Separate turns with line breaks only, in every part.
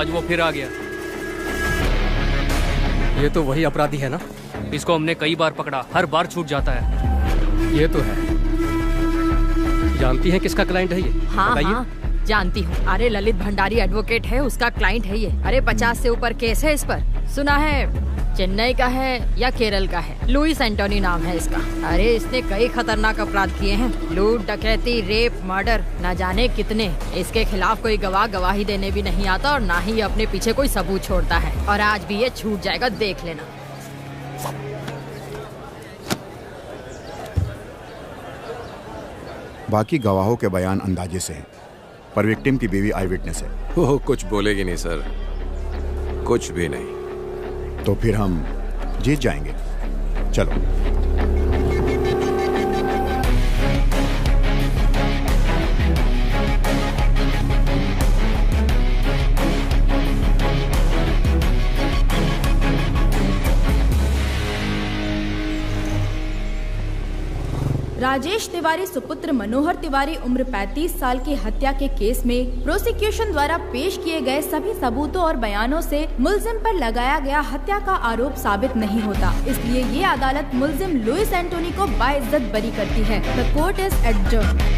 आज वो फिर आ गया।
ये तो वही अपराधी है ना?
इसको हमने कई बार पकड़ा, हर बार छूट जाता है।
ये तो है। जानती हैं किसका क्लाइंट है ये?
हाँ, जानती हूँ। अरे ललित भंडारी एडवोकेट है, उसका क्लाइंट है ये। अरे 50 से ऊपर केस है इस पर। सुना है चेन्नई का है या केरल का है। लुइस एंटोनी नाम है इसका। अरे इसने कई खतरनाक अपराध किए हैं, लूट, डकैती, रेप, मर्डर, न जाने कितने। इसके खिलाफ कोई गवाह गवाही देने भी नहीं आता और ना ही अपने पीछे कोई सबूत छोड़ता है। और आज भी ये छूट जाएगा, देख लेना।
बाकी गवाहों के बयान अंदाजे से हैं, पर विक्टिम की बीवी आई विटनेस है।
वो कुछ बोलेगी नहीं सर, कुछ भी नहीं।
तो फिर हम जीत जाएंगे। चलो।
राजेश तिवारी सुपुत्र मनोहर तिवारी उम्र 35 साल की हत्या के केस में प्रोसिक्यूशन द्वारा पेश किए गए सभी सबूतों और बयानों से मुलजिम पर लगाया गया हत्या का आरोप साबित नहीं होता। इसलिए ये अदालत मुलजिम लुइस एंटोनी को बाइज्जत बरी करती है। The court is adjourned.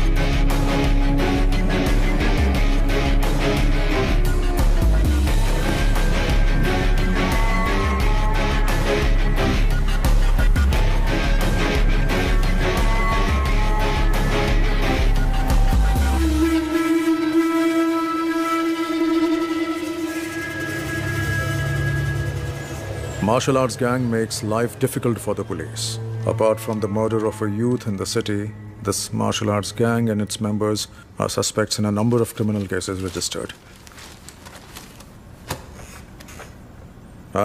Martial arts gang makes life difficult for the police. Apart from the murder of a youth in the city, this martial arts gang and its members are suspects in a number of criminal cases registered.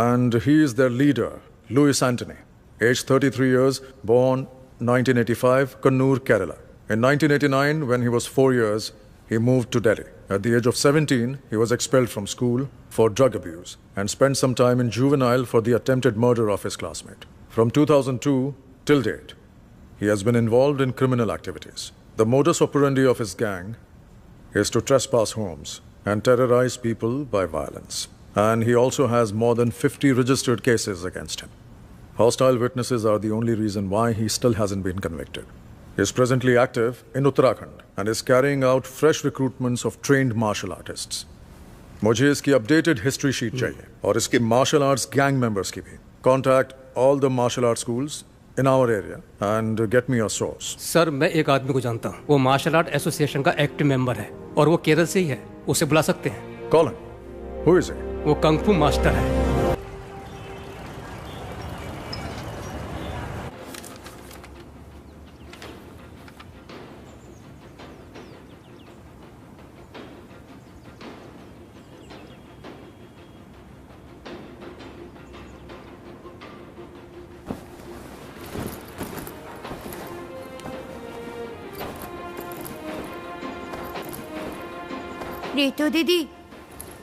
And he is their leader, Louis Antony, aged 33 years, born 1985, Kannur, Kerala. In 1989, when he was 4 years, he moved to Delhi. At the age of 17, he was expelled from school for drug abuse and spent some time in juvenile for the attempted murder of his classmate. From 2002 till date, he has been involved in criminal activities. The modus operandi of his gang is to trespass homes and terrorize people by violence. And he also has more than 50 registered cases against him. Hostile witnesses are the only reason why he still hasn't been convicted. He is presently active in Uttarakhand and is carrying out fresh recruitments of trained martial artists. मुझे इसकी updated history sheet चाहिए और इसके martial arts gang members की भी. Contact all the martial arts schools in our area and get me a source.
Sir मैं एक आदमी को जानता हूँ, वो मार्शल आर्ट एसोसिएशन का एक्टिव मेंबर है और वो केरल से ही है। उसे बुला सकते हैं।
Call him. Who is he?
वो कंग फू मास्टर है।
रितु दीदी।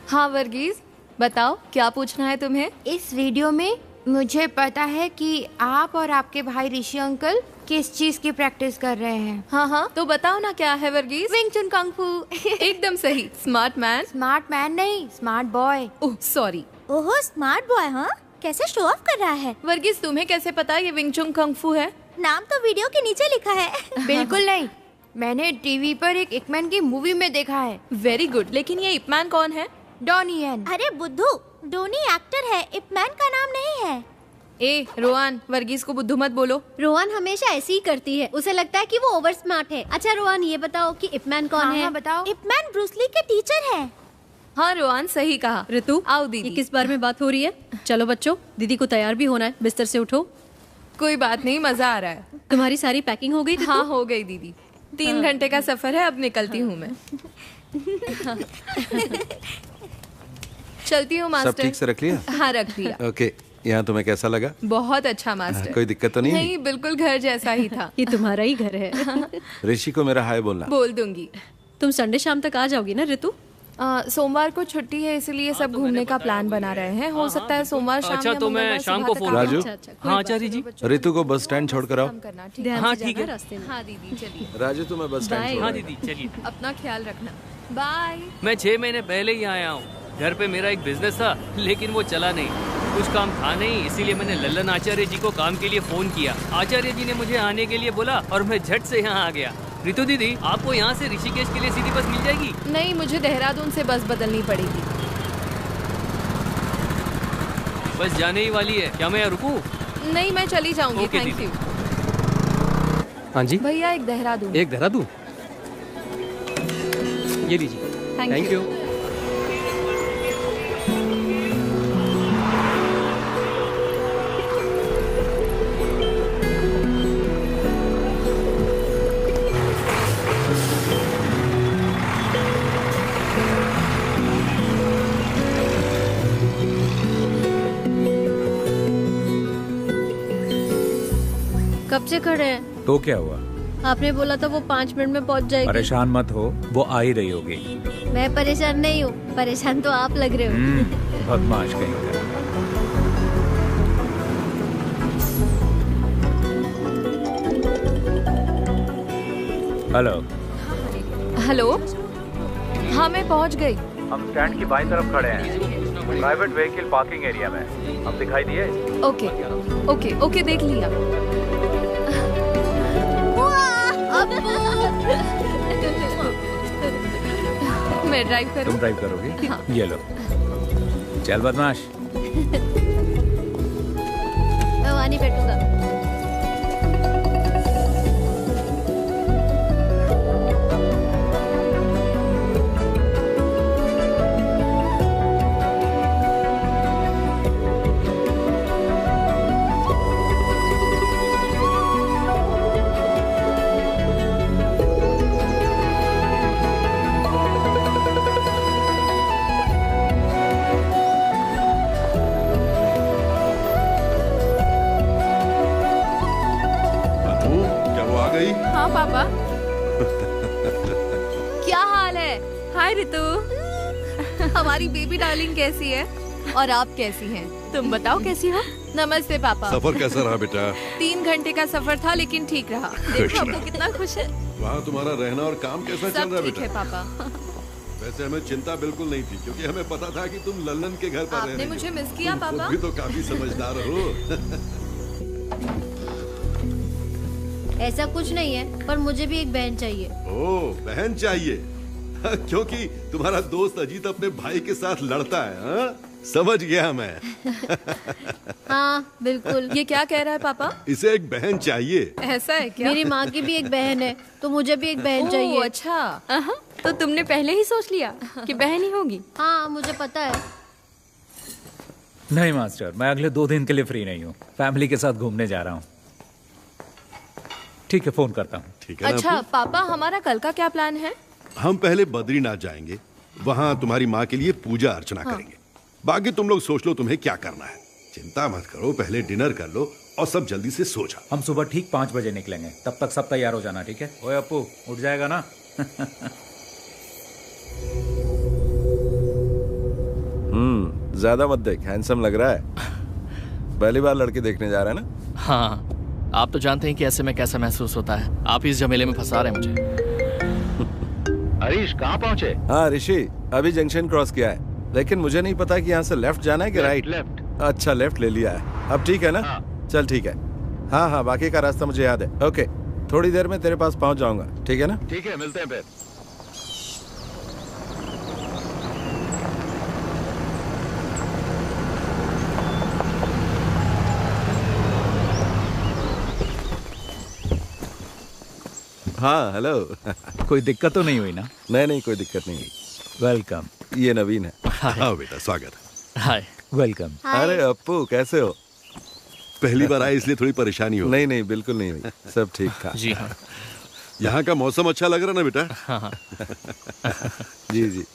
हाँ वर्गीज, बताओ क्या पूछना है तुम्हें?
इस वीडियो में मुझे पता है कि आप और आपके भाई ऋषि अंकल किस चीज की प्रैक्टिस कर रहे हैं।
हाँ, तो बताओ ना क्या है वर्गीज?
विंग चुन कंग फू।
एकदम सही। Smart man?
स्मार्ट मैन नहीं, स्मार्ट बॉय।
Oh sorry.
ओहो स्मार्ट बॉय। हाँ कैसे शो ऑफ कर रहा है।
वर्गीज तुम्हें कैसे पता ये विंग चुन कंग फू है?
नाम तो वीडियो के नीचे लिखा है।
बिल्कुल नहीं, मैंने टीवी पर एक इपमैन की मूवी में देखा है।
वेरी गुड, लेकिन ये इपमैन कौन है?
Donnie Yen.
अरे बुद्धू, डोनी एक्टर है, इपमैन का नाम नहीं है।
ए रोहन, वर्गीज को बुद्धू मत बोलो।
रोहन हमेशा ऐसी ही करती है, उसे लगता है कि वो ओवर स्मार्ट है। अच्छा रोहन ये बताओ कि इपमैन कौन है?
हाँ, बताओ।
इपमैन ब्रूस ली के टीचर है।
हाँ रोहन सही कहा।
ऋतु
आओ दीदी।
ये किस बारे में बात हो रही है? चलो बच्चों, दीदी को तैयार भी होना है, बिस्तर से उठो।
कोई बात नहीं, मजा आ रहा है।
तुम्हारी सारी पैकिंग हो गई?
हाँ हो गई दीदी। 3 घंटे का सफर है, अब निकलती हूँ मैं। चलती हूँ मास्टर।
सब ठीक से रख लिया?
हाँ रख लिया।
ओके, यहाँ तुम्हें कैसा लगा?
बहुत अच्छा मास्टर।
कोई दिक्कत तो नहीं?
नहीं, बिल्कुल घर जैसा ही था।
ये तुम्हारा ही घर है।
ऋषि को मेरा हाय बोलना।
बोल दूंगी।
तुम संडे शाम तक आ जाओगी ना ऋतु?
सोमवार को छुट्टी है, इसलिए सब घूमने का प्लान बना रहे हैं। हो सकता है सोमवार शाम।
अच्छा तो मैं शाम को फोन।
राजू।
हाँ आचार्य जी।
ऋतु को बस स्टैंड छोड़ कर आओ।
हाँ ठीक है।
हाँ दीदी चलिए।
राजू तुम्हें बस स्टैंड छोड़।
हाँ दीदी चलिए।
अपना ख्याल रखना। बाय।
मैं 6 महीने पहले ही आया हूँ। घर पे मेरा एक बिजनेस था, लेकिन वो चला नहीं, कुछ काम था नहीं, इसीलिए मैंने लल्लन आचार्य जी को काम के लिए फोन किया। आचार्य जी ने मुझे आने के लिए बोला और मैं झट से यहाँ आ गया। रितु दीदी, आपको यहाँ से ऋषिकेश के लिए सीधी बस मिल जाएगी?
नहीं, मुझे देहरादून से बस बदलनी पड़ेगी।
बस जाने ही वाली है, क्या मैं यहाँ रुकूं?
नहीं, मैं चली जाऊंगी। Thank you.
हाँ जी
भैया, एक देहरादून।
एक देहरादून, ये लीजिए।
Thank you.
कब से खड़े हैं?
तो क्या हुआ?
आपने बोला था वो 5 मिनट में पहुंच जाएगी। परेशान
मत हो, वो आ ही रही होगी।
मैं परेशान नहीं हूँ, परेशान तो आप लग रहे हो।
बदमाश कहीं का। हेलो।
हेलो। हाँ, मैं पहुंच गई।
हम स्टैंड की बाईं तरफ खड़े हैं, प्राइवेट व्हीकल पार्किंग एरिया में। हम दिखाई दिए?
ओके ओके ओके, देख लिया। मैं ड्राइव करूं?
तुम ड्राइव करोगी?
हाँ।
ये लो। चल बदमाश।
मैं वहाँ नहीं बैठूंगा।
हाँ पापा। क्या हाल है? हाय रितु। हमारी बेबी डार्लिंग कैसी है? और आप कैसी हैं? तुम बताओ कैसी हो? नमस्ते पापा।
सफर कैसा रहा बेटा?
3 घंटे का सफर था, लेकिन ठीक रहा। देखो आपको कितना खुश है।
वहाँ तुम्हारा रहना और काम कैसा चल रहा है बेटा?
ठीक है पापा।
वैसे हमें चिंता बिल्कुल नहीं थी, क्योंकि हमें पता था कि तुम लल्लन के घर पर
आपने
रहने
मुझे मिस किया
तुम खुद
पापा?
भी तो काफी समझदार हो।
ऐसा कुछ नहीं है, पर मुझे भी एक बहन चाहिए।
ओह, बहन चाहिए? क्योंकि तुम्हारा दोस्त अजीत अपने भाई के साथ लड़ता है। हाँ? समझ गया मैं।
हाँ बिल्कुल।
ये क्या कह रहा है पापा?
इसे एक बहन चाहिए।
ऐसा है क्या?
मेरी माँ की भी एक बहन है, तो मुझे भी एक बहन चाहिए।
अच्छा, तो तुमने पहले ही सोच लिया कि बहन ही होगी?
हाँ, मुझे पता है।
नहीं मास्टर, मैं अगले 2 दिन के लिए फ्री नहीं हूँ। फैमिली के साथ घूमने जा रहा हूँ। ठीक है, फोन करता हूँ।
ठीक है।
अच्छा पापा, हमारा कल का क्या प्लान है?
हम पहले बद्रीनाथ जाएंगे, वहाँ तुम्हारी माँ के लिए पूजा अर्चना करेंगे। बाकी तुम लोग सोच लो तुम्हें क्या करना है। चिंता मत करो, पहले डिनर कर लो और सब जल्दी से सो जाओ।
हम सुबह ठीक 5 बजे निकलेंगे, तब तक सब तैयार हो जाना, ठीक है? ओए अप्पू, उठ जाएगा ना?
ज्यादा मत देख, हैंडसम लग रहा है। पहली बार लड़की देखने जा रहा है ना?
हाँ, आप तो जानते हैं कि ऐसे में कैसा महसूस होता है। आप इस झमेले में फंसा रहे हैं मुझे।
हरीश, कहाँ पहुँचे?
हाँ ऋषि, अभी जंक्शन क्रॉस किया है, लेकिन मुझे नहीं पता कि यहाँ से लेफ्ट जाना है कि राइट।
लेफ्ट।
अच्छा, लेफ्ट ले लिया है। अब ठीक है ना?
हाँ।
चल ठीक है। हाँ हाँ, बाकी का रास्ता मुझे याद है। ओके, थोड़ी देर में तेरे पास पहुँच जाऊंगा, ठीक है ना?
ठीक है, मिलते हैं फिर।
हाँ हेलो।
कोई दिक्कत तो नहीं हुई ना?
नहीं, कोई दिक्कत नहीं हुई।
वेलकम।
ये नवीन है।
हाँ बेटा, स्वागत।
हाय।
वेलकम।
अरे अप्पू, कैसे हो?
पहली बार आए इसलिए थोड़ी परेशानी हो?
नहीं, बिल्कुल नहीं हुई, सब ठीक था।
जी हाँ।
यहाँ का मौसम अच्छा लग रहा ना बेटा?
हाँ।
जी।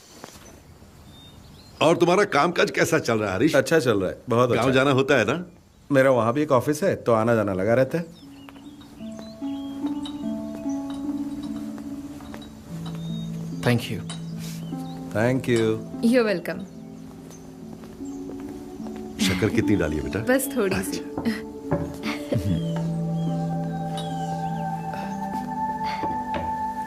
और तुम्हारा कामकाज कैसा चल रहा है हरीश?
अच्छा चल रहा है, बहुत अच्छा।
गाँव जाना होता है ना?
मेरा वहाँ भी एक ऑफिस है, तो आना जाना लगा रहता है।
Thank you.
Thank you.
You welcome.
शक्कर कितनी डाली है बेटा?
बस थोड़ी सी।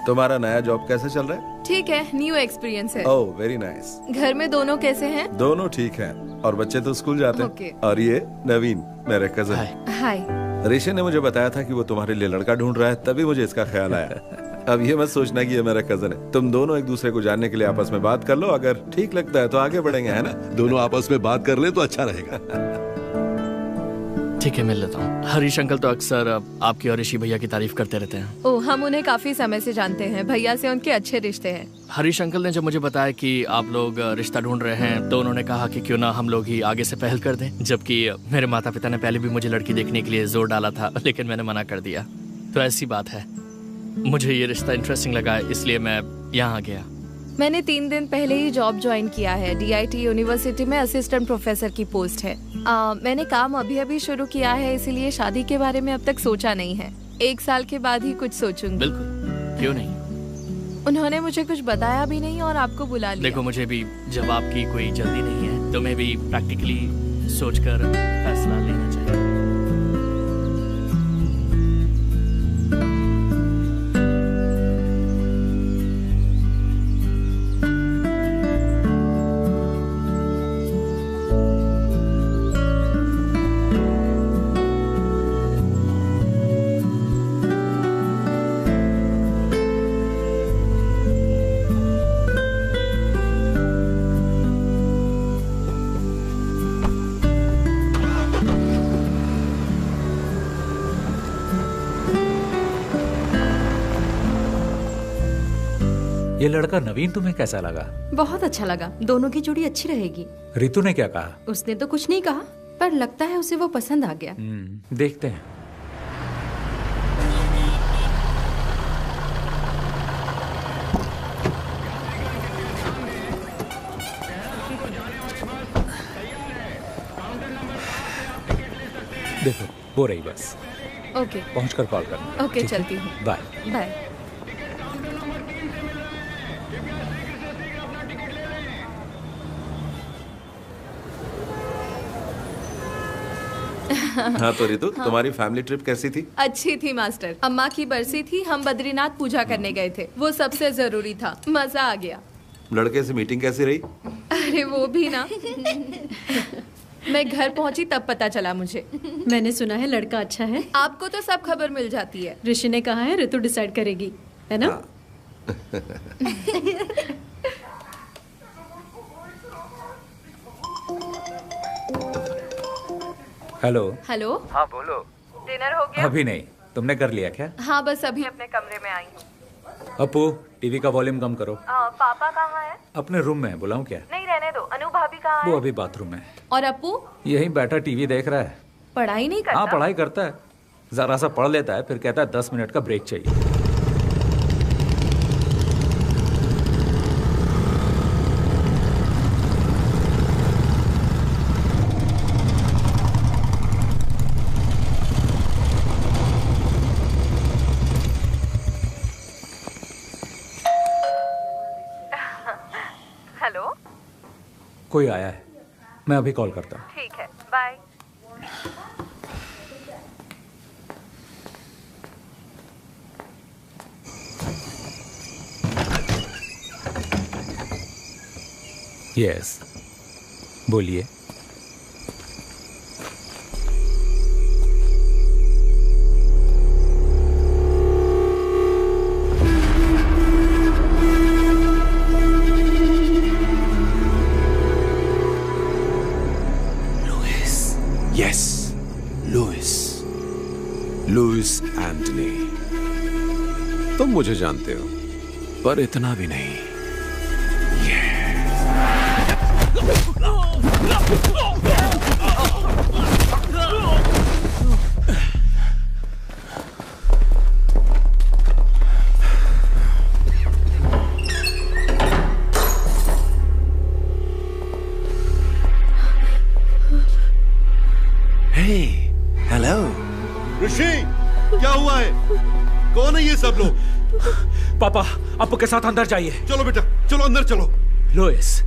तुम्हारा नया जॉब कैसे चल रहा है?
ठीक है, न्यू एक्सपीरियंस है।
Oh very nice.
घर में दोनों कैसे हैं?
दोनों ठीक हैं और बच्चे तो स्कूल जाते
Okay.
हैं। और ये नवीन मेरे कजन।
हाय।
ऋषि ने मुझे बताया था कि वो तुम्हारे लिए लड़का ढूंढ रहा है, तभी मुझे इसका ख्याल आया। अब ये मत सोचना कि ये मेरा कजन है। तुम दोनों एक दूसरे को जानने के लिए आपस में बात कर लो, अगर ठीक लगता है तो आगे बढ़ेंगे, है ना?
दोनों आपस में बात कर ले तो अच्छा रहेगा।
ठीक है, मिल लेता हूँ। हरीश अंकल तो अक्सर आपकी और ऋषि भैया की तारीफ करते रहते हैं।
ओह, हम उन्हें काफी समय से जानते हैं। भैया से उनके अच्छे रिश्ते हैं।
हरीश अंकल ने जब मुझे बताया कि आप लोग रिश्ता ढूंढ रहे हैं तो उन्होंने कहा कि क्यों ना हम लोग ही आगे से पहल कर दें, जबकि मेरे माता पिता ने पहले भी मुझे लड़की देखने के लिए जोर डाला था, लेकिन मैंने मना कर दिया। तो ऐसी बात है, मुझे ये रिश्ता इंटरेस्टिंग लगा, इसलिए मैं यहाँ आ गया।
मैंने 3 दिन पहले ही जॉब ज्वाइन किया है। DIT यूनिवर्सिटी में असिस्टेंट प्रोफेसर की पोस्ट है। मैंने काम अभी शुरू किया है, इसीलिए शादी के बारे में अब तक सोचा नहीं है। 1 साल के बाद ही कुछ सोचूंगी।
बिल्कुल, क्यों नहीं।
उन्होंने मुझे कुछ बताया भी नहीं और आपको बुला लिया।
देखो, मुझे भी जवाब की कोई जल्दी नहीं है, तुम्हें भी प्रैक्टिकली सोचकर फैसला लेना चाहिए।
ये लड़का नवीन तुम्हें कैसा लगा?
बहुत अच्छा लगा। दोनों की जोड़ी अच्छी रहेगी।
रितु ने क्या कहा?
उसने तो कुछ नहीं कहा, पर लगता है उसे वो पसंद आ गया।
देखते हैं। देखो, वो रही बस।
ओके।
पहुंचकर कॉल करना।
ओके, चलती हूँ।
बाय।
बाय।
हाँ तो रितु, तुम्हारी फैमिली ट्रिप कैसी थी?
अच्छी थी मास्टर। अम्मा की बरसी थी, हम बद्रीनाथ पूजा करने गए थे। वो सबसे जरूरी था। मजा आ गया।
लड़के से मीटिंग कैसी रही?
अरे वो भी ना। मैं घर पहुंची तब पता चला मुझे।
मैंने सुना है लड़का अच्छा है।
आपको तो सब खबर मिल जाती है।
ऋषि ने कहा है ऋतु डिसाइड करेगी, है ना?
हेलो।
हेलो।
हाँ बोलो।
डिनर हो गया?
अभी नहीं, तुमने कर लिया क्या?
हाँ, बस अभी अपने कमरे में आई हूँ।
अपू, टीवी का वॉल्यूम कम करो।
पापा कहाँ है?
अपने रूम में। बुलाऊं क्या?
नहीं, रहने दो। अनु भाभी कहाँ है?
वो अभी बाथरूम में।
और अपू?
यहीं बैठा टीवी देख रहा है।
पढ़ाई नहीं करता?
हाँ, पढ़ाई करता है। जरा सा पढ़ लेता है, फिर कहता है 10 मिनट का ब्रेक चाहिए।
हेलो।
कोई आया है, मैं अभी कॉल करता हूँ।
ठीक है, बाय।
यस, बोलिए।
Louis Antony. तुम मुझे जानते हो, पर इतना भी नहीं।
हेलो ऋषि, क्या हुआ है? कौन है ये सब लोग?
पापा, आपको के साथ अंदर जाइए।
चलो बेटा, चलो अंदर चलो।
लुइस,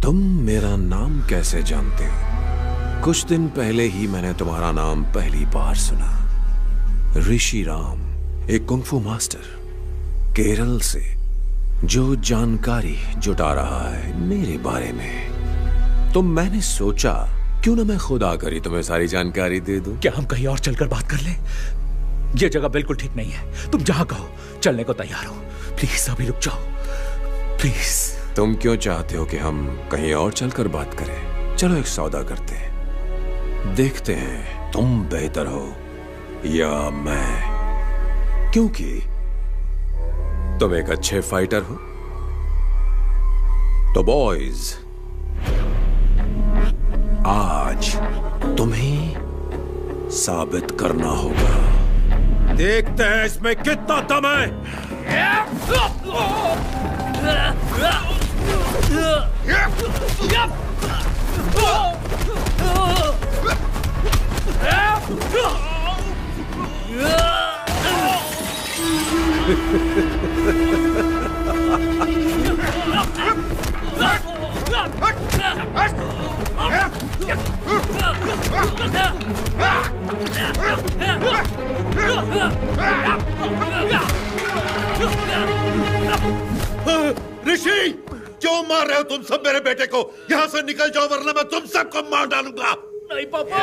तुम मेरा नाम कैसे जानते हो? कुछ दिन पहले ही मैंने तुम्हारा नाम पहली बार सुना। ऋषि राम, एक कुंग फू मास्टर, केरल से। जो जानकारी जुटा रहा है मेरे बारे में, तो मैंने सोचा क्यों ना मैं खुद आकर ही तुम्हें सारी जानकारी दे दूं।
क्या हम कहीं और चलकर बात कर लें? ये जगह बिल्कुल ठीक नहीं है। तुम जहां कहो चलने को तैयार हो। प्लीज अभी रुक जाओ, प्लीज।
तुम क्यों चाहते हो कि हम कहीं और चलकर बात करें? चलो एक सौदा करते हैं, देखते हैं तुम बेहतर हो या मैं, क्योंकि तुम एक अच्छे फाइटर हो। तो बॉयज, आज तुम्हें साबित करना होगा। देखते हैं इसमें कितना दम है।
ऋषि, क्यों मार रहे हो तुम सब मेरे बेटे को? यहाँ से निकल जाओ वरना मैं तुम सबको मार डालूंगा।
नहीं पापा।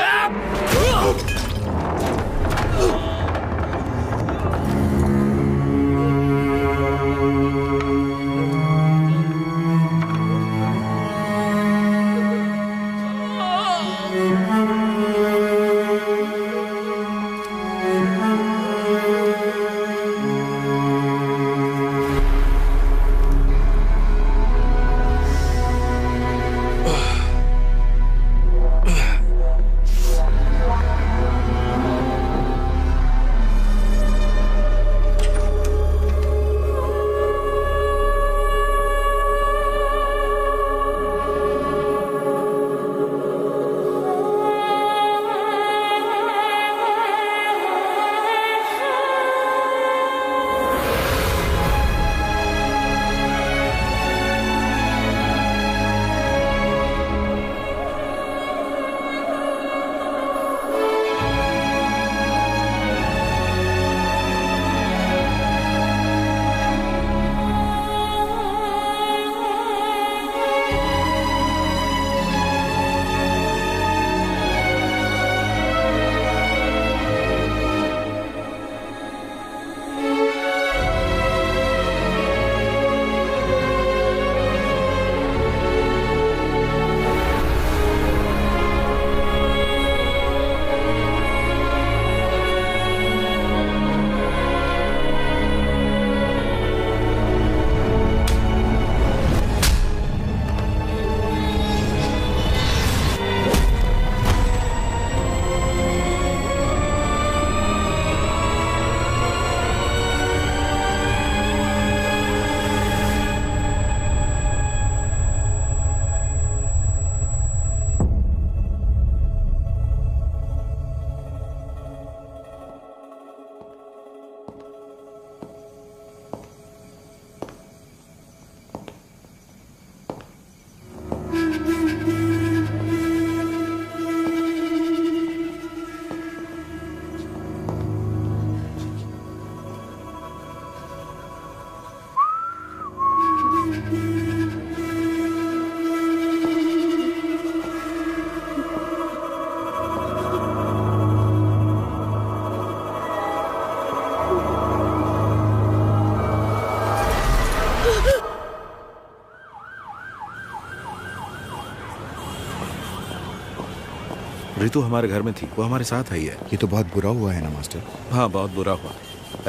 रितु हमारे घर में थी, वो हमारे साथ आई है।
ये तो बहुत बुरा हुआ है ना मास्टर?
हाँ, बहुत बुरा हुआ।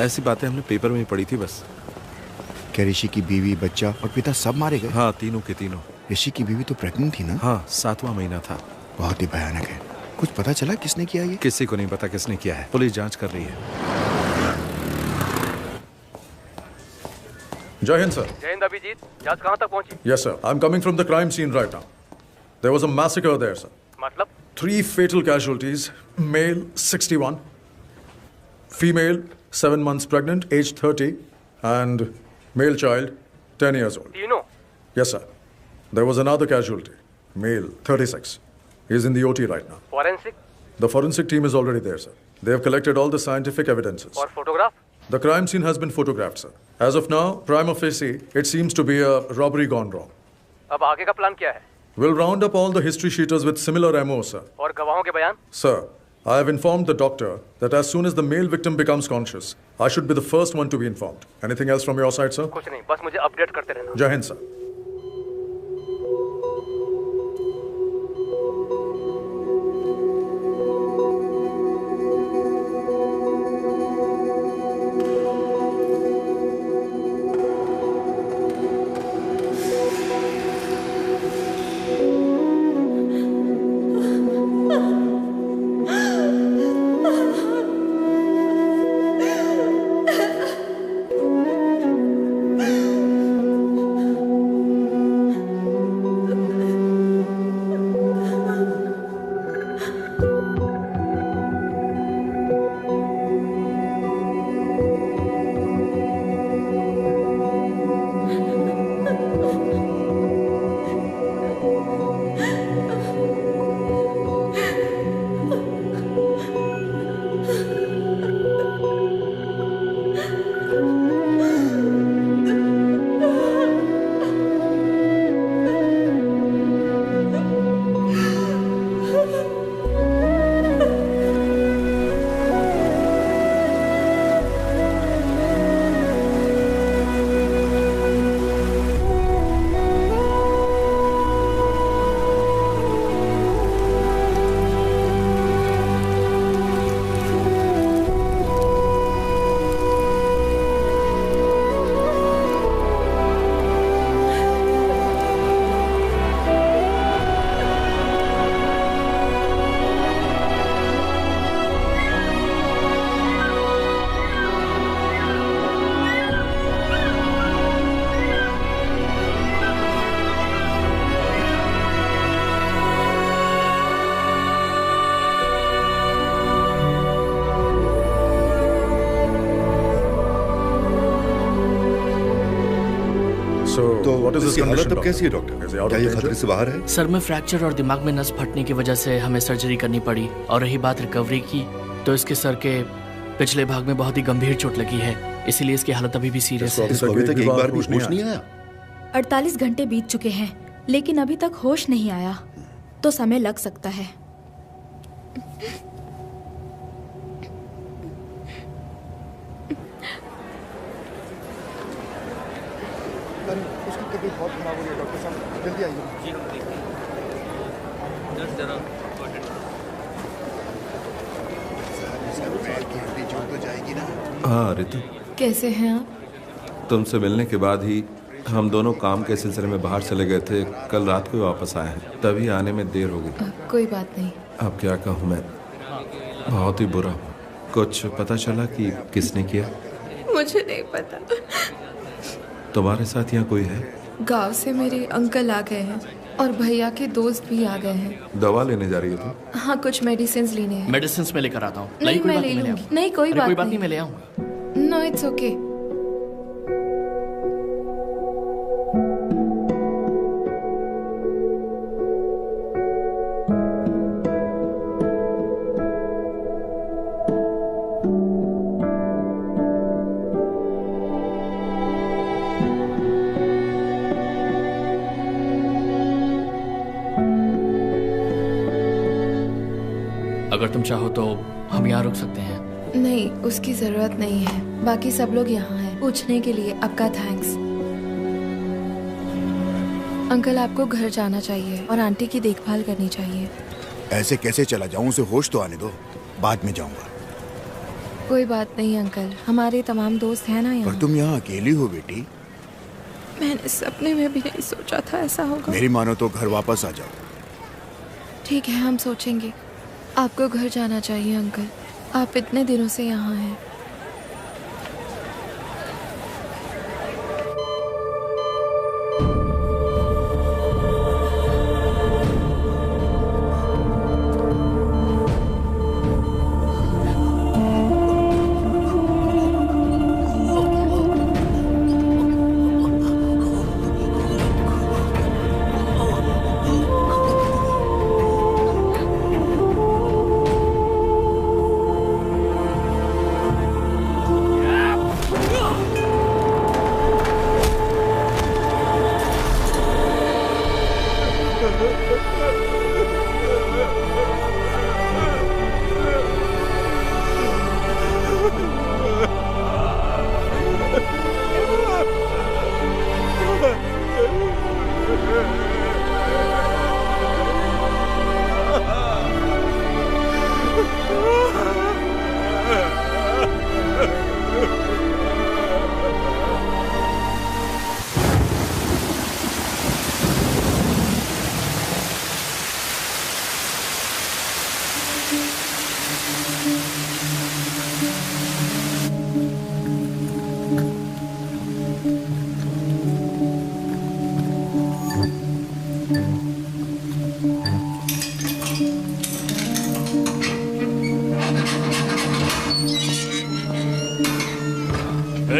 ऐसी बातें हमने पेपर में ही पढ़ी थी बस।
क्या ऋषि की बीवी, बच्चा और पिता सब मारे गए?
हाँ, तीनों के तीनों।
ऋषि की बीवी तो प्रेग्नेंट थी ना?
हाँ, 7वां महीना था।
बहुत ही भयानक है। कुछ पता चला किसने किया ये?
किसी को नहीं पता किसने किया है, पुलिस जांच कर रही है।
जय हिंद सर।
जय हिंद अभिजीत, जांच कहाँ तक पहुंची?
Yes sir, I'm coming from the crime scene right now. There was a massacre there sir.
मतलब?
3 fatal casualties, male 61, female 7 months pregnant, age 30, and male child 10 years old.
तीनों?
Yes sir. There was another casualty, male 36. He is in the OT right now.
Forensic?
The forensic team is already there sir. They have collected all the scientific evidences.
और photograph?
The crime scene has been photographed sir. As of now, prima facie, it seems to be a robbery gone wrong.
अब आगे का plan क्या है?
We'll round up all the history sheeters with similar MO, sir.
और गवाहों के बयान?
Sir, I have informed the doctor that as soon as the male victim becomes conscious, I should be the first one to be informed. Anything else from your side, sir?
कुछ नहीं, बस मुझे update करते रहना।
Jai Hind, sir.
इसकी हालत अब कैसी है डॉक्टर? क्या ये खतरे से बाहर है?
सर में फ्रैक्चर और दिमाग में नस फटने की वजह से हमें सर्जरी करनी पड़ी। और रही बात रिकवरी की, तो इसके सर के पिछले भाग में बहुत ही गंभीर चोट लगी है, इसीलिए इसकी हालत अभी भी सीरियस है।
इसको अभी तक एक बार भी होश नहीं आया?
48 घंटे बीत चुके हैं, लेकिन अभी तक होश नहीं आया, तो समय लग सकता है।
उसकी तबीयत बहुत खराब हो रही है डॉक्टर साहब, जल्दी आइए।
जी हम देखते हैं। जरा
हाँ रितु,
कैसे हैं आप?
तुमसे मिलने के बाद ही हम दोनों काम के सिलसिले में बाहर चले गए थे। कल रात को वापस आए हैं, तभी आने में देर हो गई।
कोई बात नहीं।
अब क्या कहूँ मैं, बहुत ही बुरा। कुछ पता चला कि किसने किया?
मुझे नहीं पता।
तुम्हारे साथ यहाँ कोई है?
गांव से मेरे अंकल आ गए हैं और भैया के दोस्त भी आ गए हैं।
दवा लेने जा रही हो तुम?
हाँ, कुछ मेडिसिन लेने हैं।
मेडिसिन में लेकर आता हूँ।
नहीं, मैं ले लूंगी। नहीं, कोई बात
नहीं, मैं ले आऊंगा।
No, it's okay.
अगर तुम चाहो तो हम यहाँ रुक सकते हैं।
नहीं, उसकी जरूरत नहीं है। बाकी सब लोग यहाँ हैं। पूछने के लिए आपका थैंक्स। अंकल, आपको घर जाना चाहिए और आंटी की देखभाल करनी चाहिए।
ऐसे कैसे चला जाऊं? उसे होश तो आने दो, बाद में जाऊंगा।
कोई बात नहीं अंकल, हमारे तमाम दोस्त हैं ना यहाँ।
पर तुम यहाँ अकेली हो बेटी?
मैंने सपने में भी नहीं सोचा था ऐसा होगा।
मेरी मानो तो घर वापस आ जाओ।
ठीक है, हम सोचेंगे। आपको घर जाना चाहिए अंकल, आप इतने दिनों से यहाँ हैं।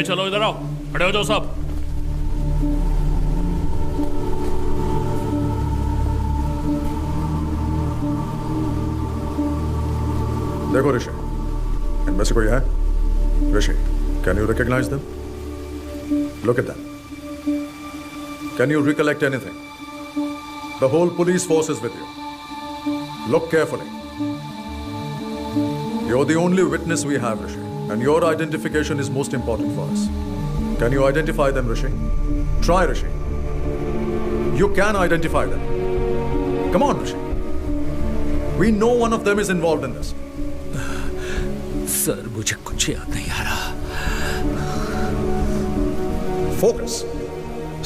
चलो इधर आओ, खड़े हो जाओ सब।
देखो ऋषि, इनमें से कोई है? Rishi, can you recognise them? Look at them. Can you recollect anything? The whole police force is with you. Look carefully. You're the only witness we have, Rishi, and your identification is most important for us. Can you identify them, Rishi? Try, Rishi. You can identify them. Come on, Rishi. We know one of them is involved in this.
Sir, मुझे कुछ याद नहीं आ रहा।
Focus.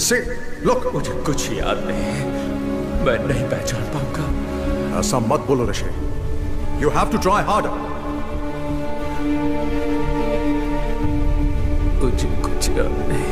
See, look.
मुझे कुछ याद नहीं, मैं नहीं पहचान पाऊंगा।
ऐसा मत बोलो, Rishi. You have to try harder.
मुझे कुछ याद नहीं।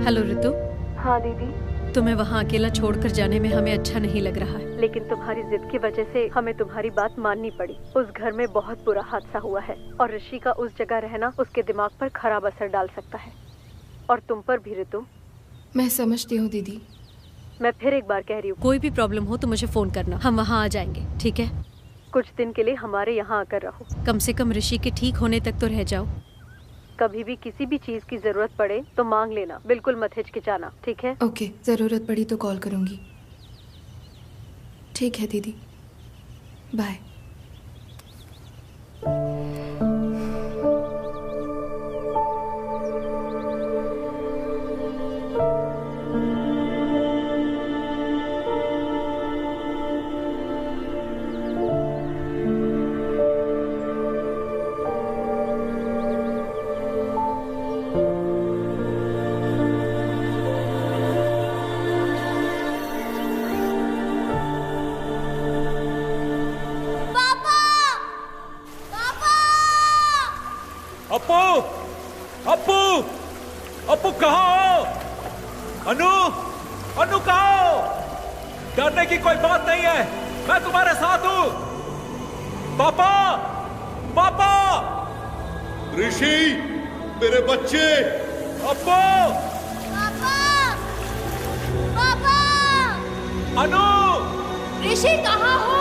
हेलो रितु।
हाँ दीदी।
तुम्हें वहाँ अकेला छोड़कर जाने में हमें अच्छा नहीं लग रहा है,
लेकिन तुम्हारी जिद की वजह से हमें तुम्हारी बात माननी पड़ी। उस घर में बहुत बुरा हादसा हुआ है और ऋषि का उस जगह रहना उसके दिमाग पर खराब असर डाल सकता है, और तुम पर भी रितु।
मैं समझती हूँ दीदी।
मैं फिर एक बार कह रही हूँ,
कोई भी प्रॉब्लम हो तो मुझे फोन करना, हम वहाँ आ जाएंगे, ठीक है?
कुछ दिन के लिए हमारे यहाँ आकर रहो।
कम से कम ऋषि के ठीक होने तक तो रह जाओ।
कभी भी किसी भी चीज की जरूरत पड़े तो मांग लेना, बिल्कुल मत हिचकिचाना, ठीक है?
ओके, जरूरत पड़ी तो कॉल करूंगी। ठीक है दीदी, बाय।
अपू कहाँ हो? अनु, अनु कहाँ हो? डरने की कोई बात नहीं है, मैं तुम्हारे साथ हूँ। पापा, पापा,
ऋषि, मेरे बच्चे।
अपू,
पापा, पापा,
अनु,
ऋषि कहाँ हो?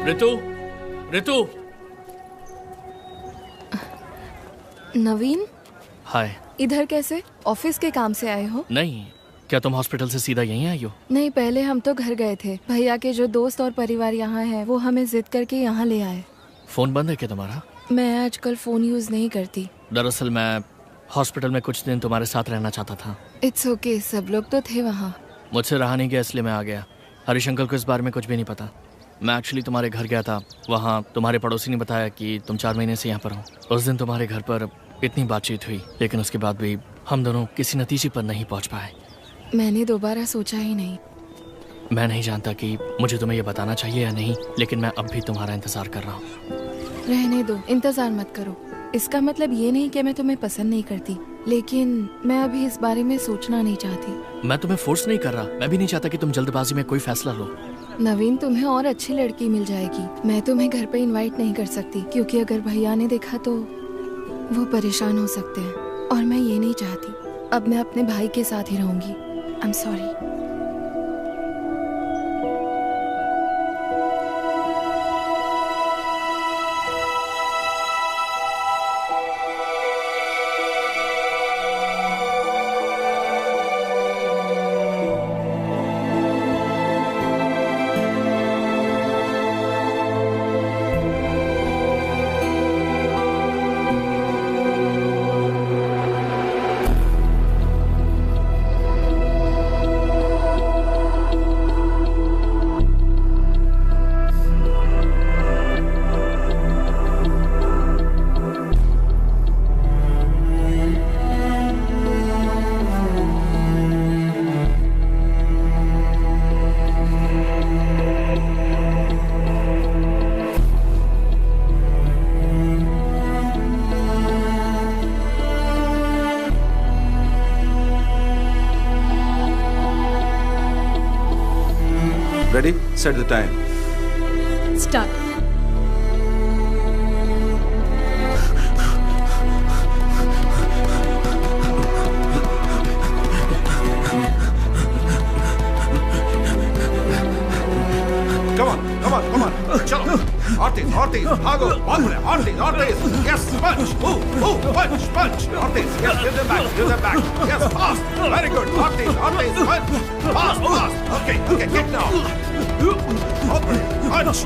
ऋतु, ऋतु।
नवीन,
हाय।
इधर कैसे? ऑफिस के काम से आए हो?
नहीं, क्या तुम हॉस्पिटल से सीधा यहीं आई हो?
नहीं, पहले हम तो घर गए थे। भैया के जो दोस्त और परिवार यहाँ है वो हमें जिद करके यहाँ ले आए।
फोन बंद है क्या तुम्हारा?
मैं आजकल फोन यूज नहीं करती।
दरअसल मैं हॉस्पिटल में कुछ दिन तुम्हारे साथ रहना चाहता था।
इट्स ओके, सब लोग तो थे वहाँ।
मुझसे रहा नहीं गया इसलिए मैं आ गया। हरीश अंकल को इस बारे में कुछ भी नहीं पता। मैं एक्चुअली तुम्हारे घर गया था। वहाँ तुम्हारे पड़ोसी ने बताया कि तुम 4 महीने से यहाँ पर हो। उस दिन तुम्हारे घर पर इतनी बातचीत हुई, लेकिन उसके बाद भी हम दोनों किसी नतीजे पर नहीं पहुँच पाए।
मैंने दोबारा सोचा ही नहीं।
मैं नहीं जानता कि मुझे तुम्हें ये बताना चाहिए या नहीं, लेकिन मैं अब भी तुम्हारा इंतजार कर रहा हूँ।
रहने दो, इंतजार मत करो। इसका मतलब ये नहीं कि मैं तुम्हें पसंद नहीं करती, लेकिन मैं अभी इस बारे में सोचना नहीं चाहती।
मैं तुम्हें फोर्स नहीं कर रहा। मैं भी नहीं चाहता कि तुम जल्दबाजी में कोई फैसला लो।
नवीन, तुम्हें और अच्छी लड़की मिल जाएगी। मैं तुम्हें घर पे इनवाइट नहीं कर सकती, क्योंकि अगर भैया ने देखा तो वो परेशान हो सकते हैं, और मैं ये नहीं चाहती। अब मैं अपने भाई के साथ ही रहूंगी। I am sorry.
Ready? Set the time.
Start.
Come on. चलो. और तेज, भागो. और तेज. Yes, punch. Move. Punch. और तेज. Yes, give them back. Yes, fast. Very good. और तेज, punch. Fast. Okay, kick now. Open. Punch.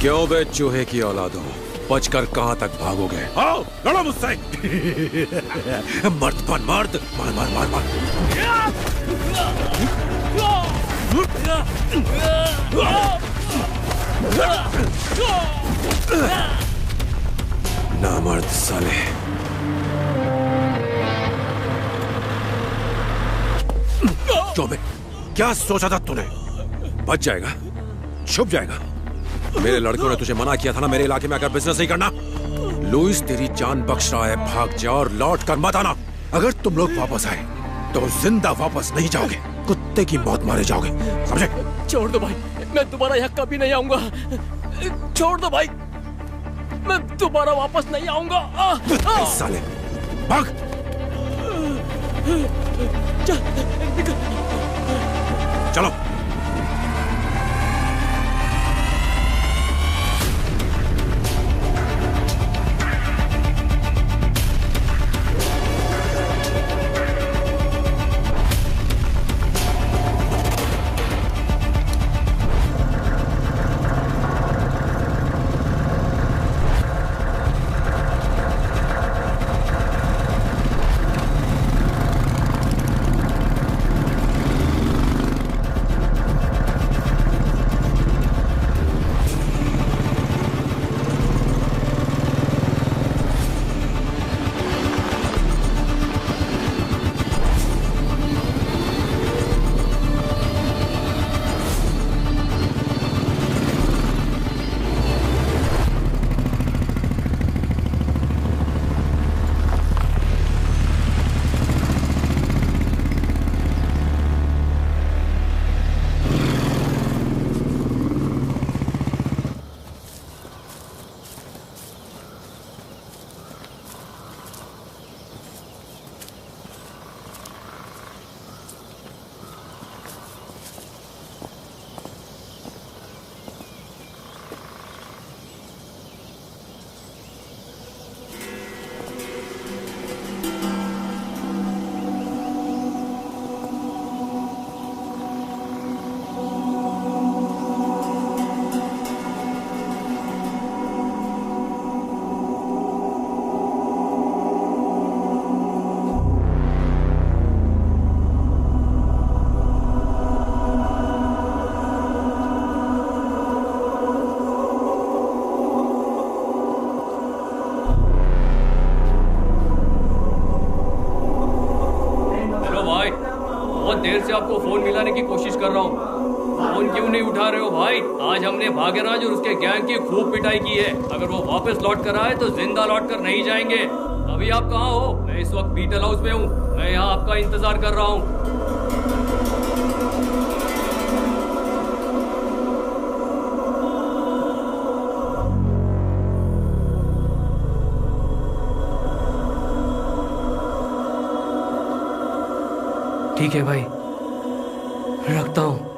क्यों बे चूहे की औलाद हो, बचकर कहां तक भागोगे?
आओ लड़ो मुझसे।
मर्द बन मर्द, मार मार मार मार। ना मर्द साले। क्यों बे, क्या सोचा था तूने? बच जाएगा, छुप जाएगा। मेरे लड़कों ने तुझे मना किया था ना मेरे इलाके में आकर बिजनेस नहीं करना। लुइस तेरी जान बख्श रहा है, भाग जा और लौट कर मत आना। अगर तुम लोग वापस आए तो जिंदा वापस नहीं जाओगे, कुत्ते की मौत मारे जाओगे, समझे?
छोड़ दो भाई, मैं दोबारा यहाँ कभी नहीं आऊंगा। छोड़ दो भाई, मैं दोबारा वापस नहीं आऊंगा।
साले भाग। चलो।
देर से आपको फोन मिलाने की कोशिश कर रहा हूँ, फोन क्यों नहीं उठा रहे हो भाई? आज हमने भाग्यराज और उसके गैंग की खूब पिटाई की है। अगर वो वापस लौट कर आए तो जिंदा लौट कर नहीं जाएंगे। अभी आप कहाँ हो? मैं इस वक्त बीटल हाउस में हूँ। मैं यहाँ आपका इंतजार कर रहा हूँ। ठीक है भाई, रखता हूँ।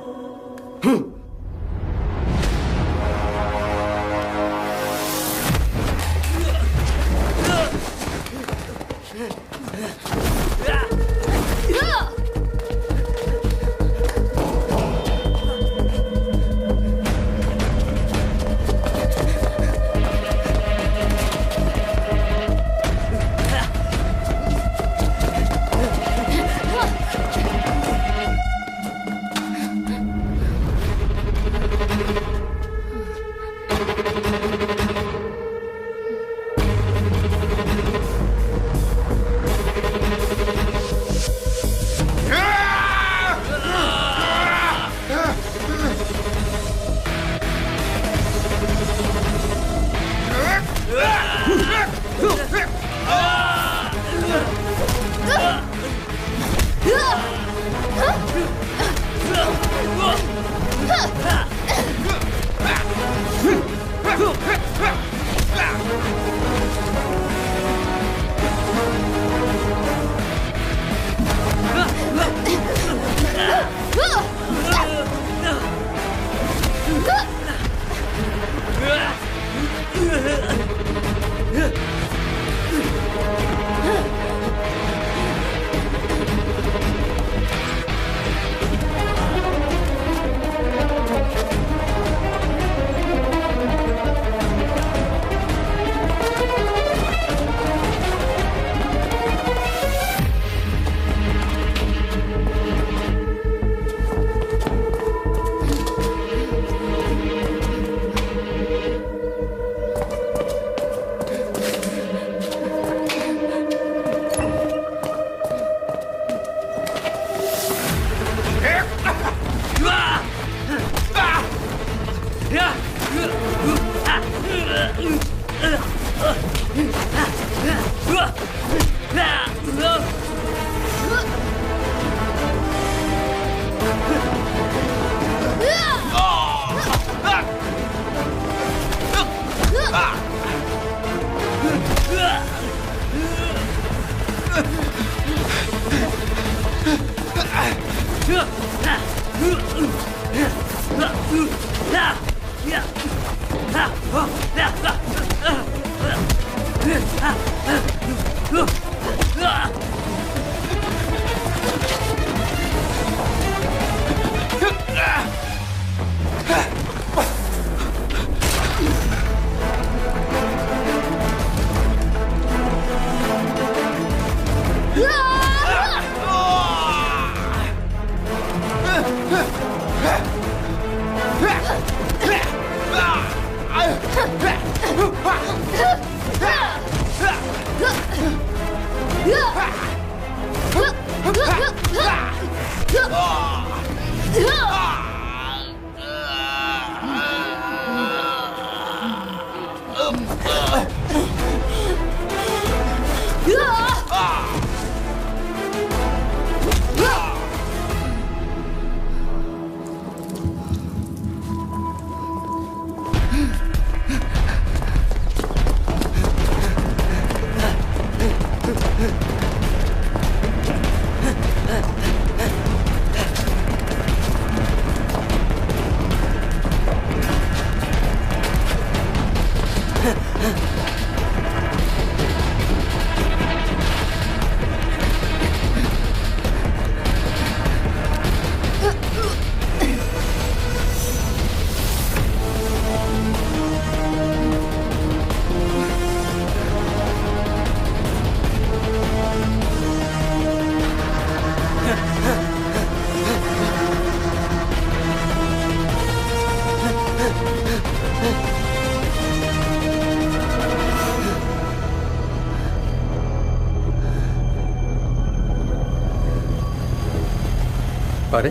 अरे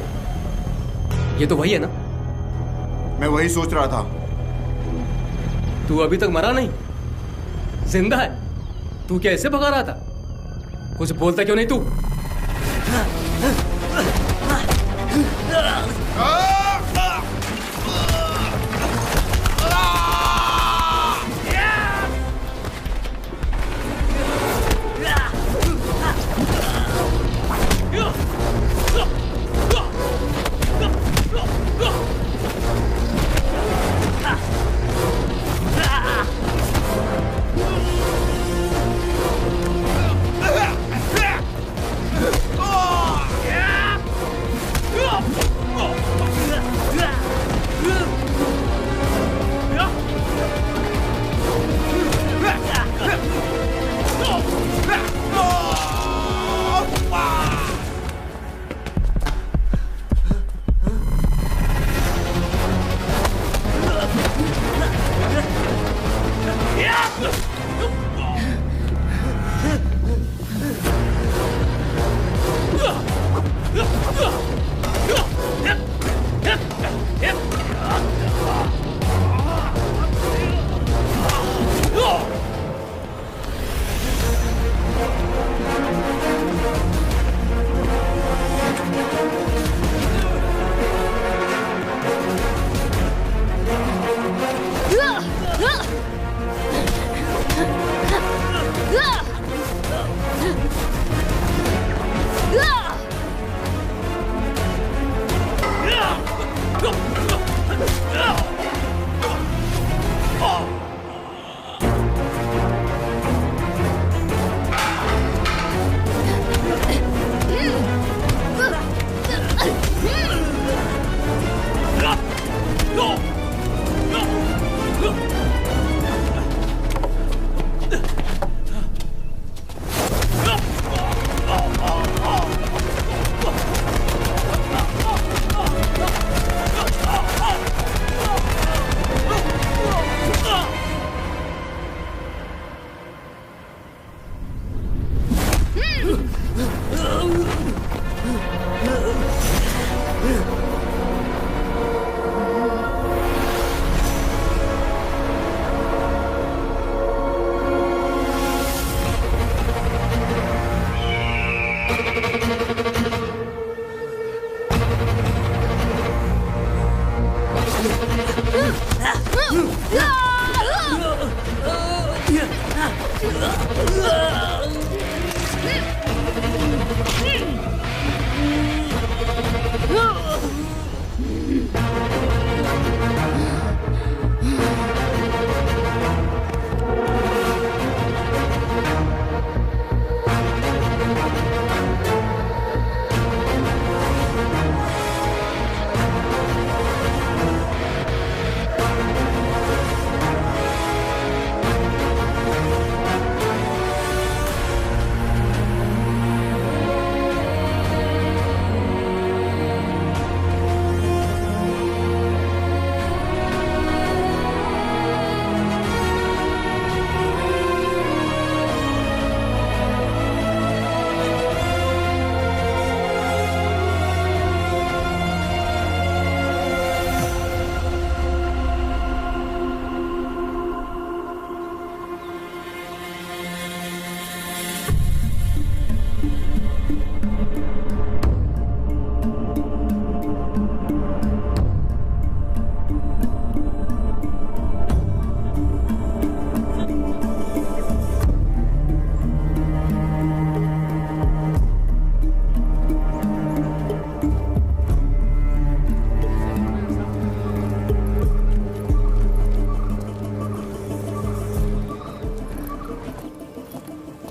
ये तो वही है ना?
मैं वही सोच रहा था।
तू अभी तक मरा नहीं, जिंदा है। तू क्या ऐसे भगा रहा था? कुछ बोलता क्यों नहीं तू?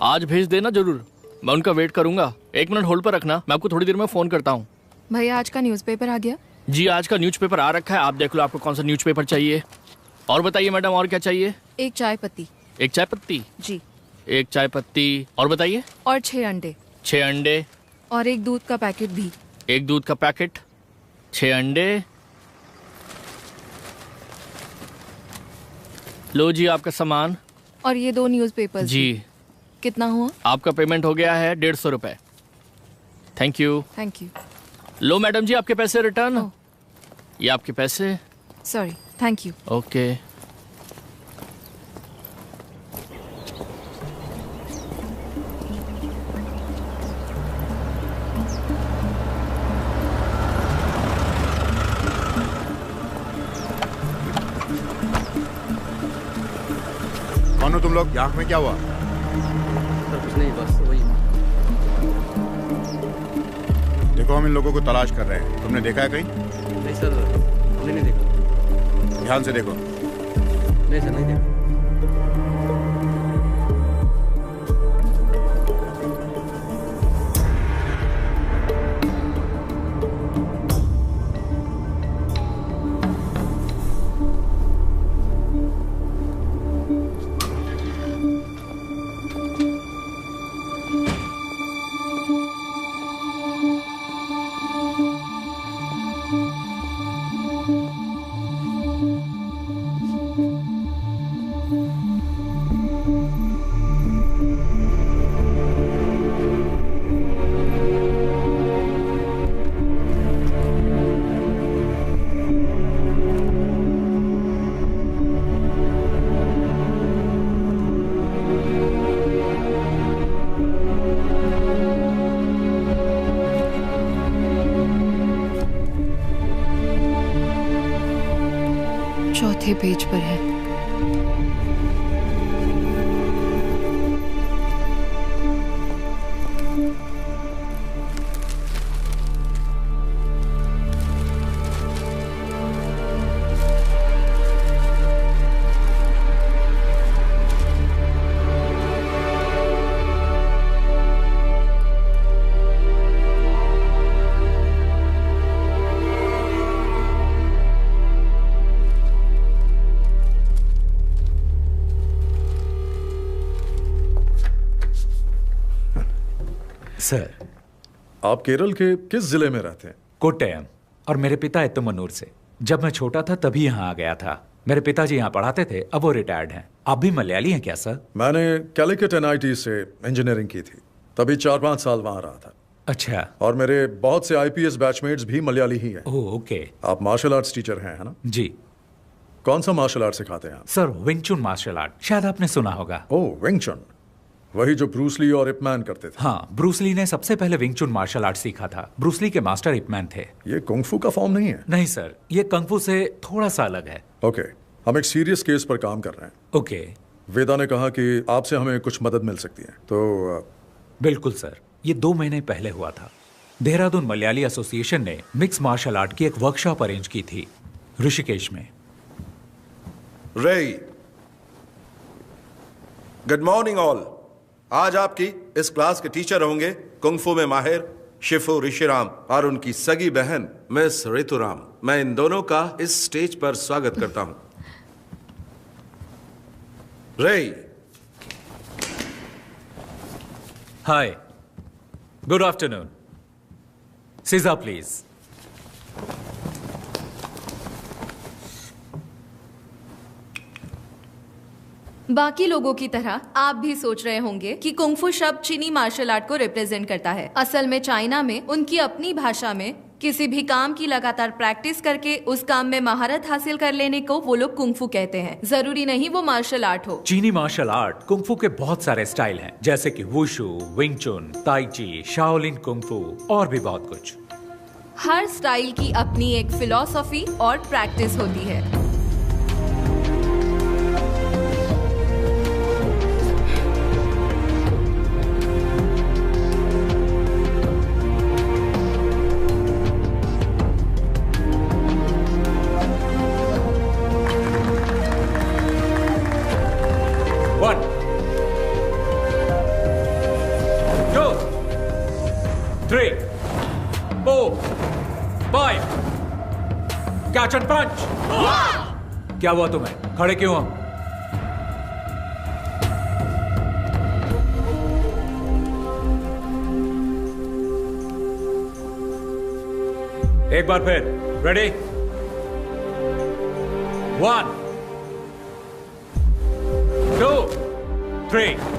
आज भेज देना जरूर, मैं उनका वेट करूंगा। 1 मिनट होल्ड पर रखना, मैं आपको थोड़ी देर में फोन करता हूँ।
भैया आज का न्यूज़पेपर आ गया?
जी आज का न्यूज़पेपर आ रखा है, आप देख लो आपको कौन सा न्यूज़पेपर चाहिए। और बताइए मैडम, और क्या चाहिए?
एक चाय पत्ती।
एक चाय पत्ती?
जी।
एक चाय पत्ती, और बताइए?
और 6 अंडे।
6 अंडे।
और एक दूध का पैकेट भी।
एक दूध का पैकेट, 6 अंडे। लो जी आपका सामान।
और ये 2 न्यूज़पेपर्स।
जी।
कितना हुआ?
आपका पेमेंट हो गया है 150 रुपए। Thank you.
Thank you.
लो मैडम जी आपके पैसे रिटर्न। ये आपके पैसे।
Sorry, thank you.
ओके।
कौन हो तुम लोग? आँख में क्या हुआ?
सर कुछ नहीं, बस वही।
देखो हम इन लोगों को तलाश कर रहे हैं, तुमने देखा है कहीं?
नहीं सर, हमने नहीं देखा।
ध्यान से देखो।
नहीं सर, नहीं देखा।
चौथे पेज पर है।
सर,
आप केरल के किस जिले में रहते हैं?
कोट्टयम। और मेरे पिता इत्तमनूर से। जब मैं छोटा था तभी यहाँ आ गया था। मेरे पिताजी यहाँ पढ़ाते थे, अब वो रिटायर्ड हैं। आप भी मलयाली हैं क्या सर?
मैंने कैलिकट NIT से इंजीनियरिंग की थी, तभी 4-5 साल वहाँ रहा था।
अच्छा।
और मेरे बहुत से IPS बैचमेट्स भी मलयाली ही हैं।
Oh okay.
आप मार्शल आर्ट्स टीचर हैं, है ना?
जी।
कौन सा मार्शल आर्ट सिखाते हैं आप?
सर विंग चुन मार्शल आर्ट, शायद आपने सुना होगा।
ओह विंग चुन, वही जो ब्रूस ली और इप मैन करते थे।
हाँ, ब्रूस ली ने सबसे पहले विंग चुन मार्शल आर्ट सीखा था। ब्रूस ली के मास्टर इप मैन थे।
ये कुंग-फू का फॉर्म नहीं है?
नहीं सर, ये कंग-फू से थोड़ा सा अलग है।
ओके, हम एक सीरियस केस पर काम कर रहे हैं।
ओके।
वेदा ने कहा कि आपसे हमें कुछ मदद मिल सकती है, तो
बिल्कुल सर, ये 2 महीने पहले हुआ था। देहरादून मलयाली एसोसिएशन ने मिक्स मार्शल आर्ट की एक वर्कशॉप अरेंज की थी ऋषिकेश में।
रेई, गुड मॉर्निंग ऑल। आज आपकी इस क्लास के टीचर होंगे कुंग-फू में माहिर शिफू ऋषिराम और उनकी सगी बहन मिस ऋतुराम। मैं इन दोनों का इस स्टेज पर स्वागत करता हूं। रेई।
हाय, गुड आफ्टरनून। सीजा प्लीज।
बाकी लोगों की तरह आप भी सोच रहे होंगे कि कुंग-फू शब्द चीनी मार्शल आर्ट को रिप्रेजेंट करता है। असल में चाइना में उनकी अपनी भाषा में किसी भी काम की लगातार प्रैक्टिस करके उस काम में महारत हासिल कर लेने को वो लोग कुंग-फू कहते हैं। जरूरी नहीं वो मार्शल आर्ट हो।
चीनी मार्शल आर्ट कुंग-फू के बहुत सारे स्टाइल हैं, जैसे कि वुशु, विंग चुन, ताई ची, शाओलिन कुंग-फू और भी बहुत कुछ।
हर स्टाइल की अपनी एक फिलॉसफी और प्रैक्टिस होती है।
3, 4, 5, कैच एंड पंच। क्या हुआ तुम्हें? खड़े क्यों हो? एक बार फिर। रेडी? 1, 2, 3।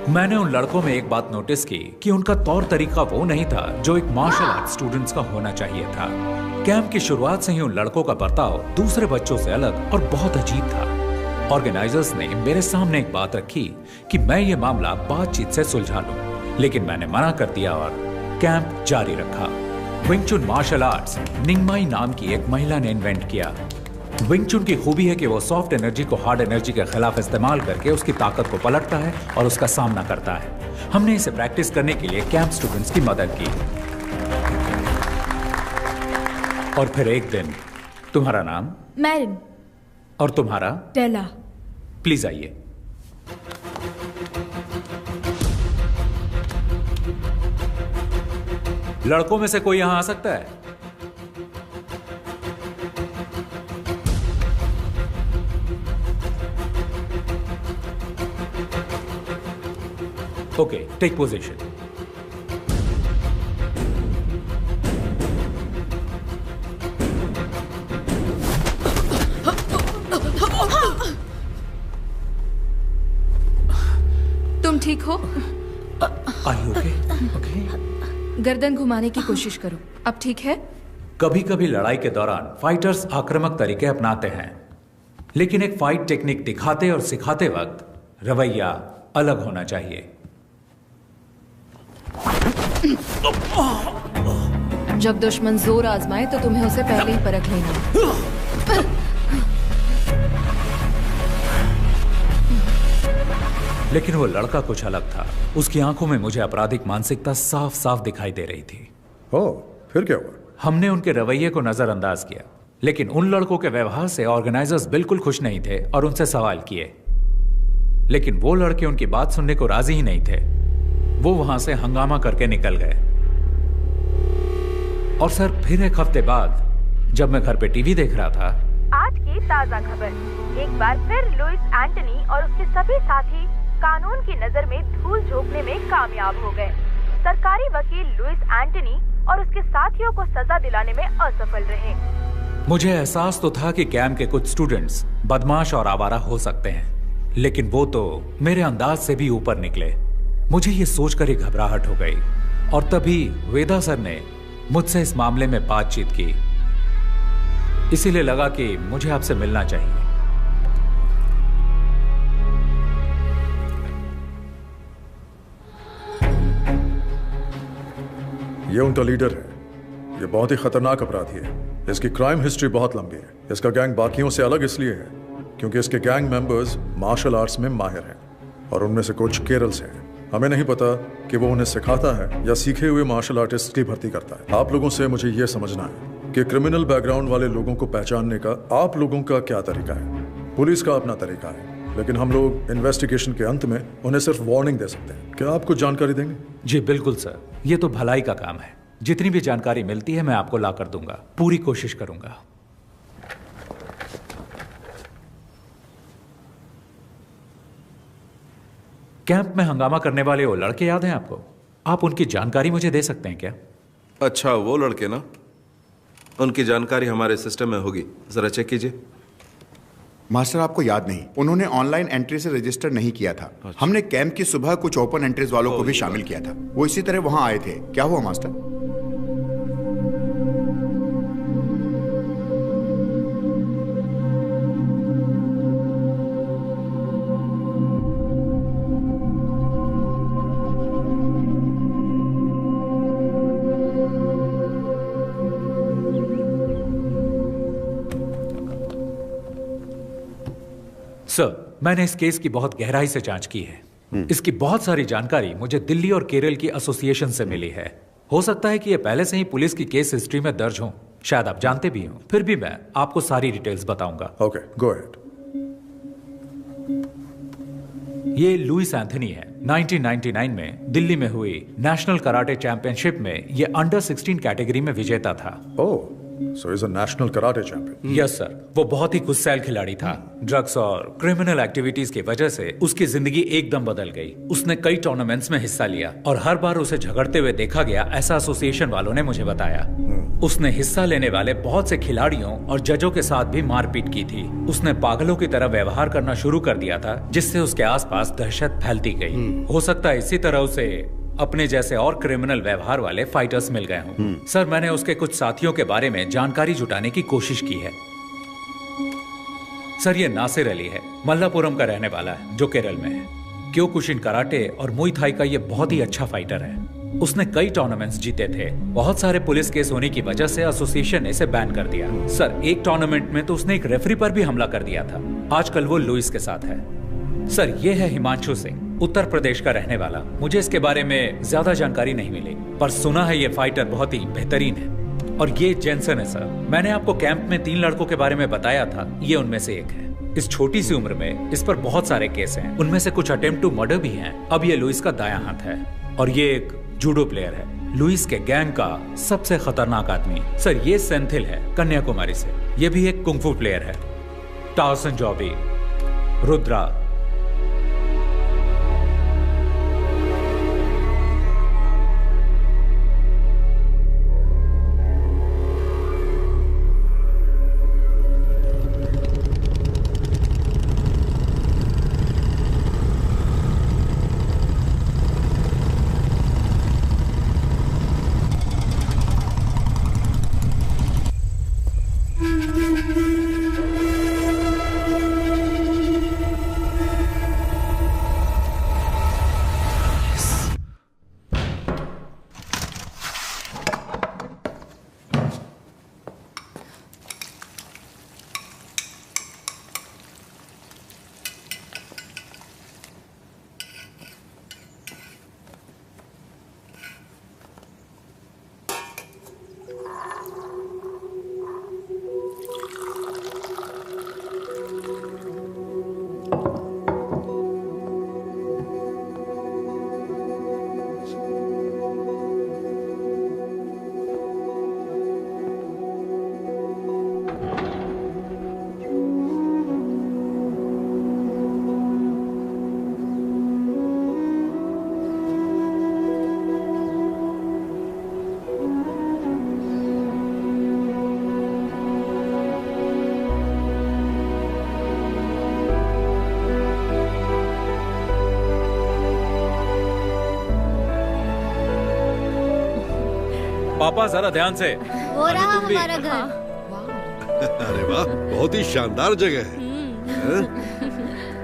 मैंने उन लड़कों में एक बात नोटिस की कि उनका तौर तरीका वो नहीं था जो एक मार्शल आर्ट स्टूडेंट्स का होना चाहिए था। कैंप की शुरुआत से ही उन लड़कों का बर्ताव दूसरे बच्चों से अलग और बहुत अजीब था। ऑर्गेनाइजर्स ने मेरे सामने एक बात रखी कि मैं ये मामला बातचीत से सुलझा लूं, लेकिन मैंने मना कर दिया और कैंप जारी रखा। विंग चुन मार्शल आर्ट्स निंगमाई नाम की एक महिला ने इन्वेंट किया। विंग चुन की खूबी है कि वो सॉफ्ट एनर्जी को हार्ड एनर्जी के खिलाफ इस्तेमाल करके उसकी ताकत को पलटता है और उसका सामना करता है। हमने इसे प्रैक्टिस करने के लिए कैंप स्टूडेंट्स की मदद की। और फिर एक दिन, तुम्हारा नाम?
मैरिन।
और तुम्हारा?
टेला।
प्लीज आइए। लड़कों में से कोई यहां आ सकता है? Okay, take position.
तुम ठीक हो?
ओके।
गर्दन घुमाने की कोशिश करो। अब ठीक है?
कभी कभी लड़ाई के दौरान फाइटर्स आक्रामक तरीके अपनाते हैं, लेकिन एक फाइट टेक्निक दिखाते और सिखाते वक्त रवैया अलग होना चाहिए।
जब दुश्मन जोर आजमाए तो तुम्हें उसे पहले ही परख लेना।
लेकिन वो लड़का कुछ अलग था। उसकी आंखों में मुझे आपराधिक मानसिकता साफ साफ दिखाई दे रही थी।
ओह, फिर क्या हुआ?
हमने उनके रवैये को नजरअंदाज किया, लेकिन उन लड़कों के व्यवहार से ऑर्गेनाइजर्स बिल्कुल खुश नहीं थे और उनसे सवाल किए, लेकिन वो लड़के उनकी बात सुनने को राजी ही नहीं थे। वो वहां से हंगामा करके निकल गए। और सर, फिर एक हफ्ते बाद जब मैं घर पे टीवी देख रहा था,
आज की ताजा खबर। एक बार फिर लुइस एंटनी और उसके सभी साथी कानून की नजर में धूल झोंकने में कामयाब हो गए। सरकारी वकील लुइस एंटनी और उसके साथियों को सजा दिलाने में असफल रहे।
मुझे एहसास तो था कि कैंप के कुछ स्टूडेंट्स बदमाश और आवारा हो सकते हैं, लेकिन वो तो मेरे अंदाज से भी ऊपर निकले। मुझे ये सोचकर ही घबराहट हो गई और तभी वेदा सर ने मुझसे इस मामले में बातचीत की। इसीलिए लगा कि मुझे आपसे मिलना चाहिए।
ये उनका लीडर है। ये बहुत ही खतरनाक अपराधी है। इसकी क्राइम हिस्ट्री बहुत लंबी है। इसका गैंग बाकियों से अलग इसलिए है क्योंकि इसके गैंग मेंबर्स मार्शल आर्ट्स में माहिर हैं और उनमें से कुछ केरल से हैं। हमें नहीं पता कि वो उन्हें सिखाता है या सीखे हुए मार्शल आर्टिस्ट की भर्ती करता है। आप लोगों से मुझे ये समझना है कि क्रिमिनल बैकग्राउंड वाले लोगों को पहचानने का आप लोगों का क्या तरीका है। पुलिस का अपना तरीका है, लेकिन हम लोग इन्वेस्टिगेशन के अंत में उन्हें सिर्फ वार्निंग दे सकते हैं। क्या आप कुछ जानकारी देंगे?
जी बिल्कुल सर, ये तो भलाई का काम है। जितनी भी जानकारी मिलती है मैं आपको ला कर दूंगा। पूरी कोशिश करूंगा। कैंप में हंगामा करने वाले वो लड़के याद हैं आपको? आप उनकी जानकारी मुझे दे सकते हैं क्या?
अच्छा, वो लड़के ना, उनकी जानकारी हमारे सिस्टम में होगी, जरा चेक कीजिए।
मास्टर, आपको याद नहीं, उन्होंने ऑनलाइन एंट्री से रजिस्टर नहीं किया था। हमने कैंप की सुबह कुछ ओपन एंट्रीज वालों को भी शामिल किया था। वो इसी तरह वहां आए थे। क्या हुआ मास्टर?
सर, मैंने इस केस की बहुत गहराई से जांच की है। इसकी बहुत सारी जानकारी मुझे दिल्ली और केरल की एसोसिएशन से मिली है। हो सकता है कि ये पहले से ही पुलिस की केस हिस्ट्री में दर्ज हो, शायद आप जानते भी हो। फिर भी मैं आपको सारी डिटेल्स बताऊंगा।
Okay, go ahead.
ये लुइस एंथनी है। 1999 में दिल्ली में हुई नेशनल कराटे चैंपियनशिप में ये अंडर 16 कैटेगरी में विजेता था।
ओह, so he's a national karate champion.
Yes sir, वो बहुत ही गुस्सैल खिलाड़ी था। ड्रग्स और क्रिमिनल एक्टिविटीज की वजह से उसकी जिंदगी एकदम बदल गई। उसने कई टूर्नामेंट्स में हिस्सा लिया और हर बार उसे झगड़ते हुए देखा गया, ऐसा एसोसिएशन वालों ने मुझे बताया। उसने हिस्सा लेने वाले बहुत से खिलाड़ियों और जजों के साथ भी मारपीट की थी। उसने पागलों की तरह व्यवहार करना शुरू कर दिया था, जिससे उसके आसपास दहशत फैलती गई। हो सकता है इसी तरह उसे अपने जैसे और क्रिमिनल व्यवहार वाले फाइटर्स मिल गए हों। सर, मैंने उसके कुछ साथियों के बारे में जानकारी जुटाने की कोशिश की है। सर, ये नासिर अली है, मल्लापुरम का रहने वाला है, जो केरल में है। क्योकुशिन कराटे और मुई थाई का ये बहुत ही अच्छा फाइटर है। उसने कई टूर्नामेंट्स जीते थे। बहुत सारे पुलिस केस होने की वजह से एसोसिएशन ने इसे बैन कर दिया। सर, एक टूर्नामेंट में तो उसने एक रेफरी पर भी हमला कर दिया था। आजकल वो लुइस के साथ है। सर, ये है हिमांशु सिंह, उत्तर प्रदेश का रहने वाला। मुझे इसके बारे में ज्यादा जानकारी नहीं मिली, पर सुना है ये फाइटर बहुत ही बेहतरीन है। और ये जेंसन है सर, मैंने आपको कैंप में 3 लड़कों के बारे में बताया था, ये उनमें से एक है। इस छोटी सी उम्र में इस पर बहुत सारे केस हैं, उनमें से कुछ अटेम्प्ट टू मर्डर भी हैं। अब ये लुइस का दायां हाथ है और ये एक जूडो प्लेयर है, लुइस के गैंग का सबसे खतरनाक आदमी। सर, ये सेंथिल है, कन्याकुमारी से। ये भी एक कुंफू प्लेयर है। टाउसन जॉबी, रुद्रा। पापा, जरा ध्यान से।
वो रहा हमारा घर।
अरे वाह, बहुत ही शानदार जगह है।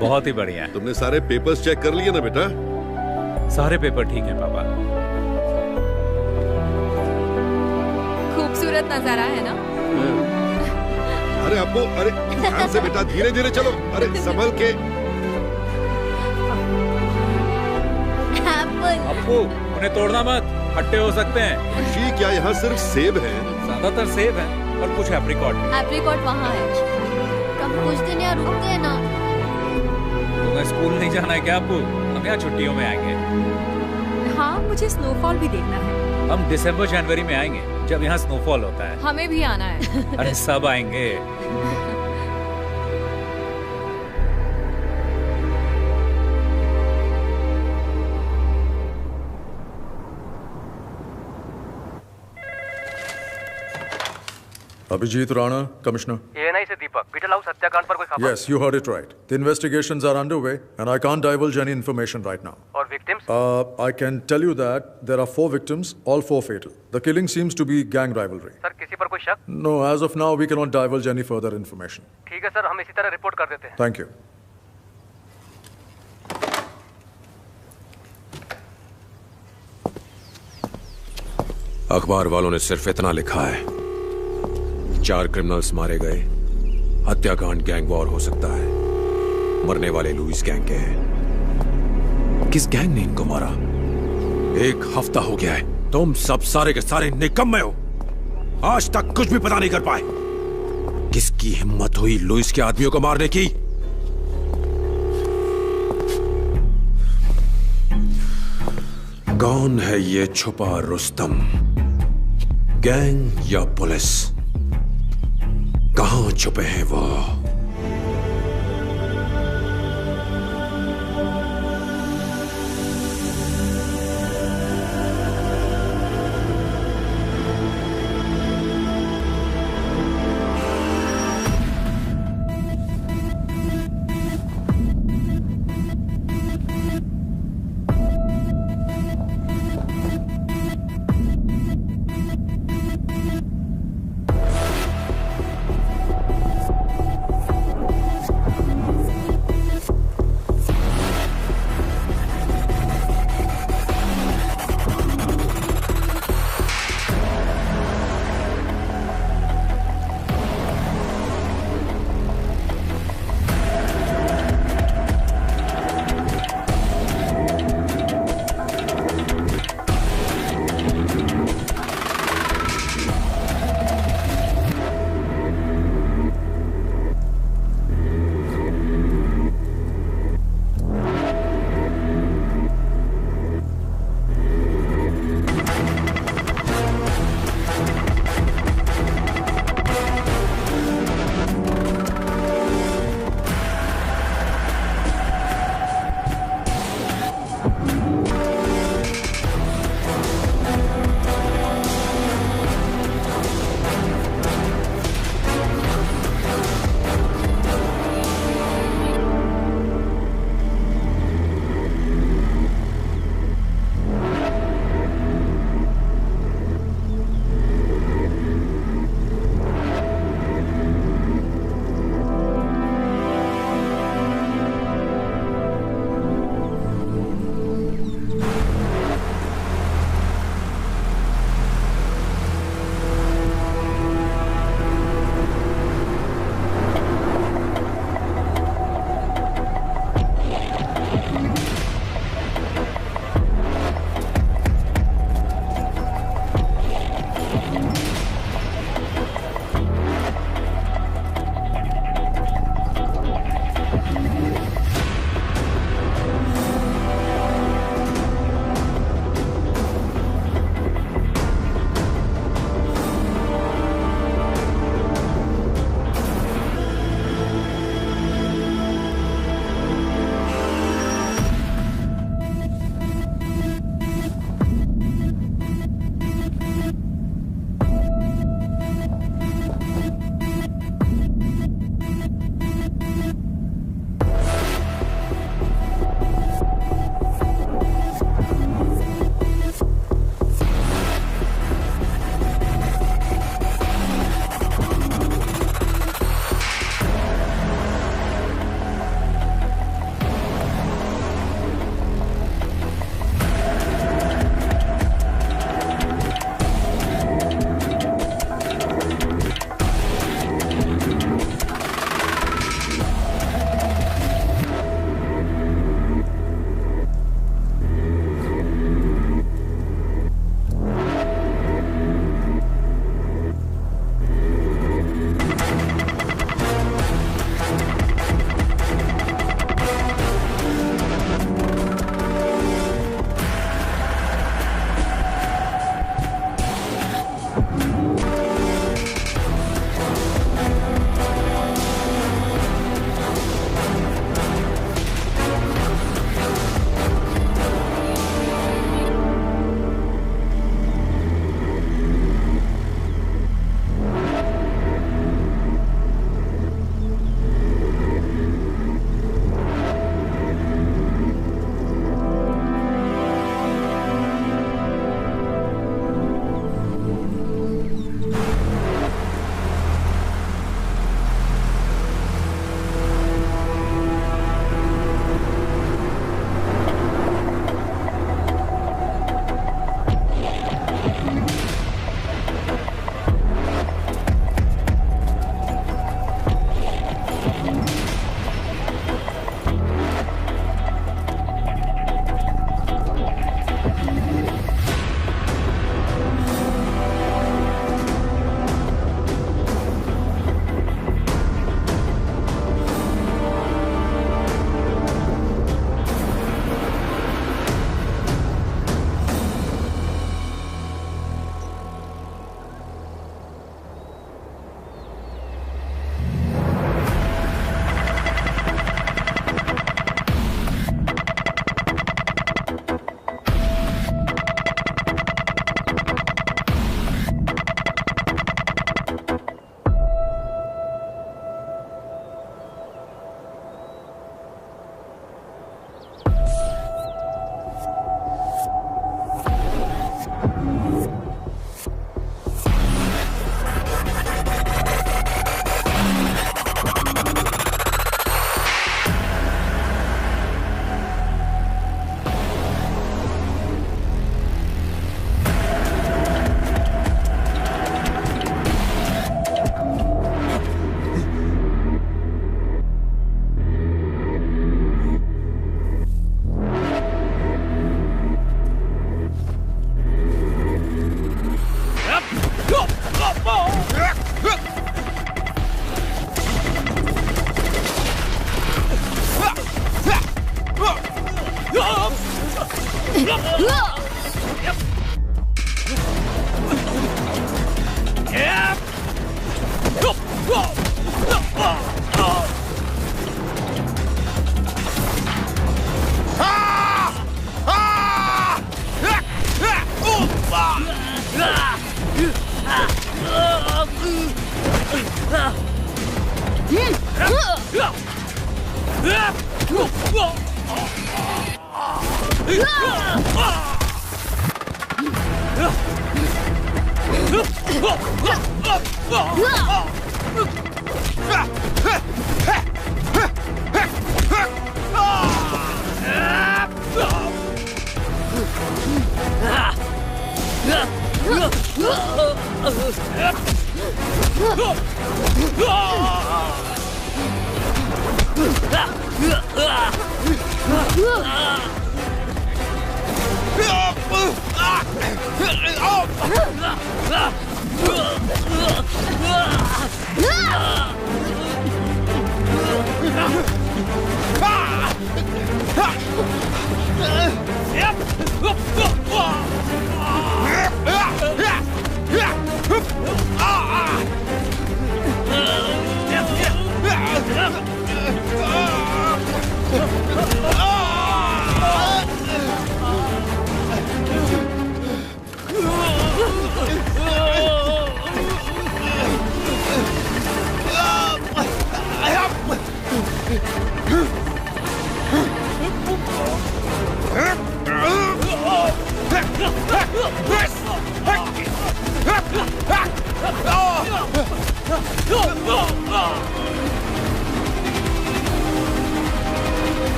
बहुत ही बढ़िया।
तुमने सारे पेपर्स चेक कर लिए ना बेटा?
सारे पेपर ठीक हैं पापा।
खूबसूरत नजारा है ना?
अरे अप्पू, अरे ध्यान से बेटा, धीरे धीरे चलो। अरे संभल के।
अप्पू, उन्हें तोड़ना मत, खट्टे हो सकते हैं।
खुशी, क्या यहाँ सिर्फ सेब है?
ज्यादातर सेब है और कुछ एप्रिकॉट।
एप्रिकॉट वहाँ है।
कब कुछ दिन यहाँ रुकते हैं ना।
तुम्हें स्कूल नहीं जाना है क्या अप्पू? हम यहाँ छुट्टियों में आएंगे।
हाँ, मुझे स्नोफॉल भी देखना है।
हम दिसंबर जनवरी में आएंगे, जब यहाँ स्नोफॉल होता है।
हमें भी आना है।
अरे सब आएंगे।
Abhijit Rana, Commissioner.
ANI से दीपक, बीटल हाउस हत्याकांड पर कोई खबर?
Yes, you heard it right. The investigations are underway, and I can't divulge any information right now.
और victims?
I can tell you that there are 4 victims, all 4 fatal. The killing seems to be gang rivalry.
Sir, किसी पर कोई शक?
No, as of now, we cannot divulge any further information.
ठीक है sir, हम इसी तरह रिपोर्ट कर देते हैं।
Thank you.
अखबार वालों ने सिर्फ इतना लिखा है, 4 क्रिमिनल्स मारे गए, हत्याकांड गैंग वॉर हो सकता है, मरने वाले लुइस गैंग के हैं। किस गैंग ने इनको मारा? 1 हफ्ता हो गया है, तुम सब सारे के सारे निकम्मे हो, आज तक कुछ भी पता नहीं कर पाए। किसकी हिम्मत हुई लुइस के आदमियों को मारने की? कौन है ये छुपा रुस्तम? गैंग या पुलिस? कहां छुपे हैं वो?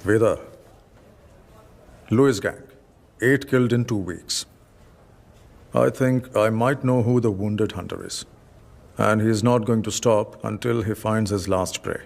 Veda, Lewis gang, 8 killed in 2 weeks. I think I might know who the wounded hunter is. And he is not going to stop until he finds his last prey.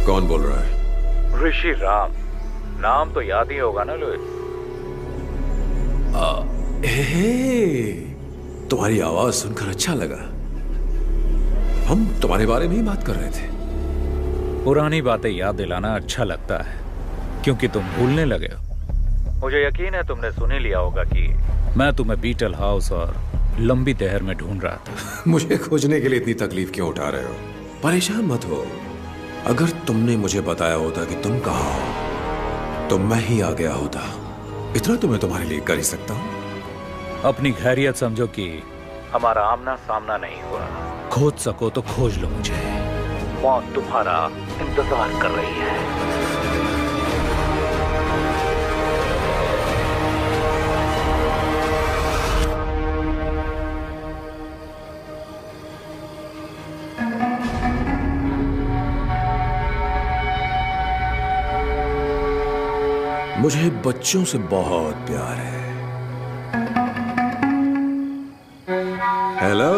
कौन बोल रहा है?
ऋषि राम। नाम तो याद ही होगा ना लुइस?
तुम्हारी आवाज सुनकर अच्छा लगा। हम तुम्हारे बारे में ही बात कर रहे थे।
पुरानी बातें याद दिलाना अच्छा लगता है, क्योंकि तुम भूलने लगे हो। मुझे यकीन है तुमने सुन ही लिया होगा कि मैं तुम्हें बीटल हाउस और लंबी तहर में ढूंढ रहा था।
मुझे खोजने के लिए इतनी तकलीफ क्यों उठा रहे हो? परेशान मत हो। अगर तुमने मुझे बताया होता कि तुम कहाँ हो, तो मैं ही आ गया होता। इतना तो मैं तुम्हारे लिए कर ही सकता हूँ।
अपनी खैरियत समझो कि
हमारा आमना सामना नहीं हुआ।
खोज सको तो खोज लो मुझे।
मौत तुम्हारा इंतजार कर रही है।
मुझे बच्चों से बहुत प्यार है। हेलो।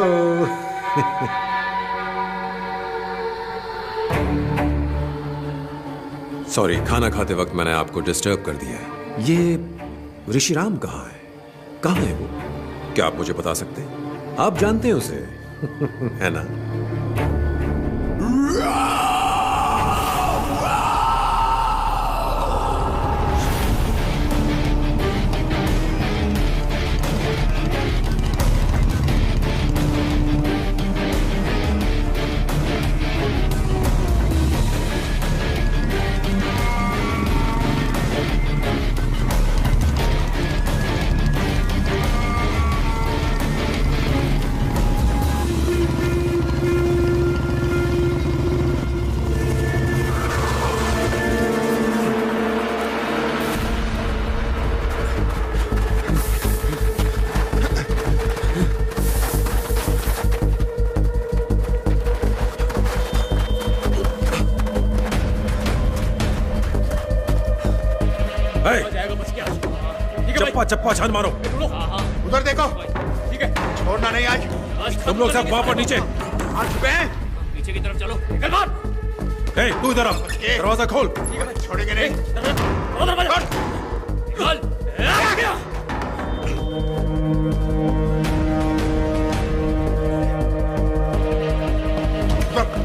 सॉरी, खाना खाते वक्त मैंने आपको डिस्टर्ब कर दिया। ये ऋषिराम कहाँ है? कहाँ है वो? क्या आप मुझे बता सकते हैं? आप जानते हैं उसे है ना?
चप्पा छान मारो।
उधर देखो।
ठीक है,
छोड़ना नहीं आज।
तुम लोग सब वहां पर नीचे
आ चुके हैं।
पीछे की तरफ चलो। निकल बाहर।
ए, तू इधर आ, दरवाजा खोल।
छोड़ेंगे नहीं।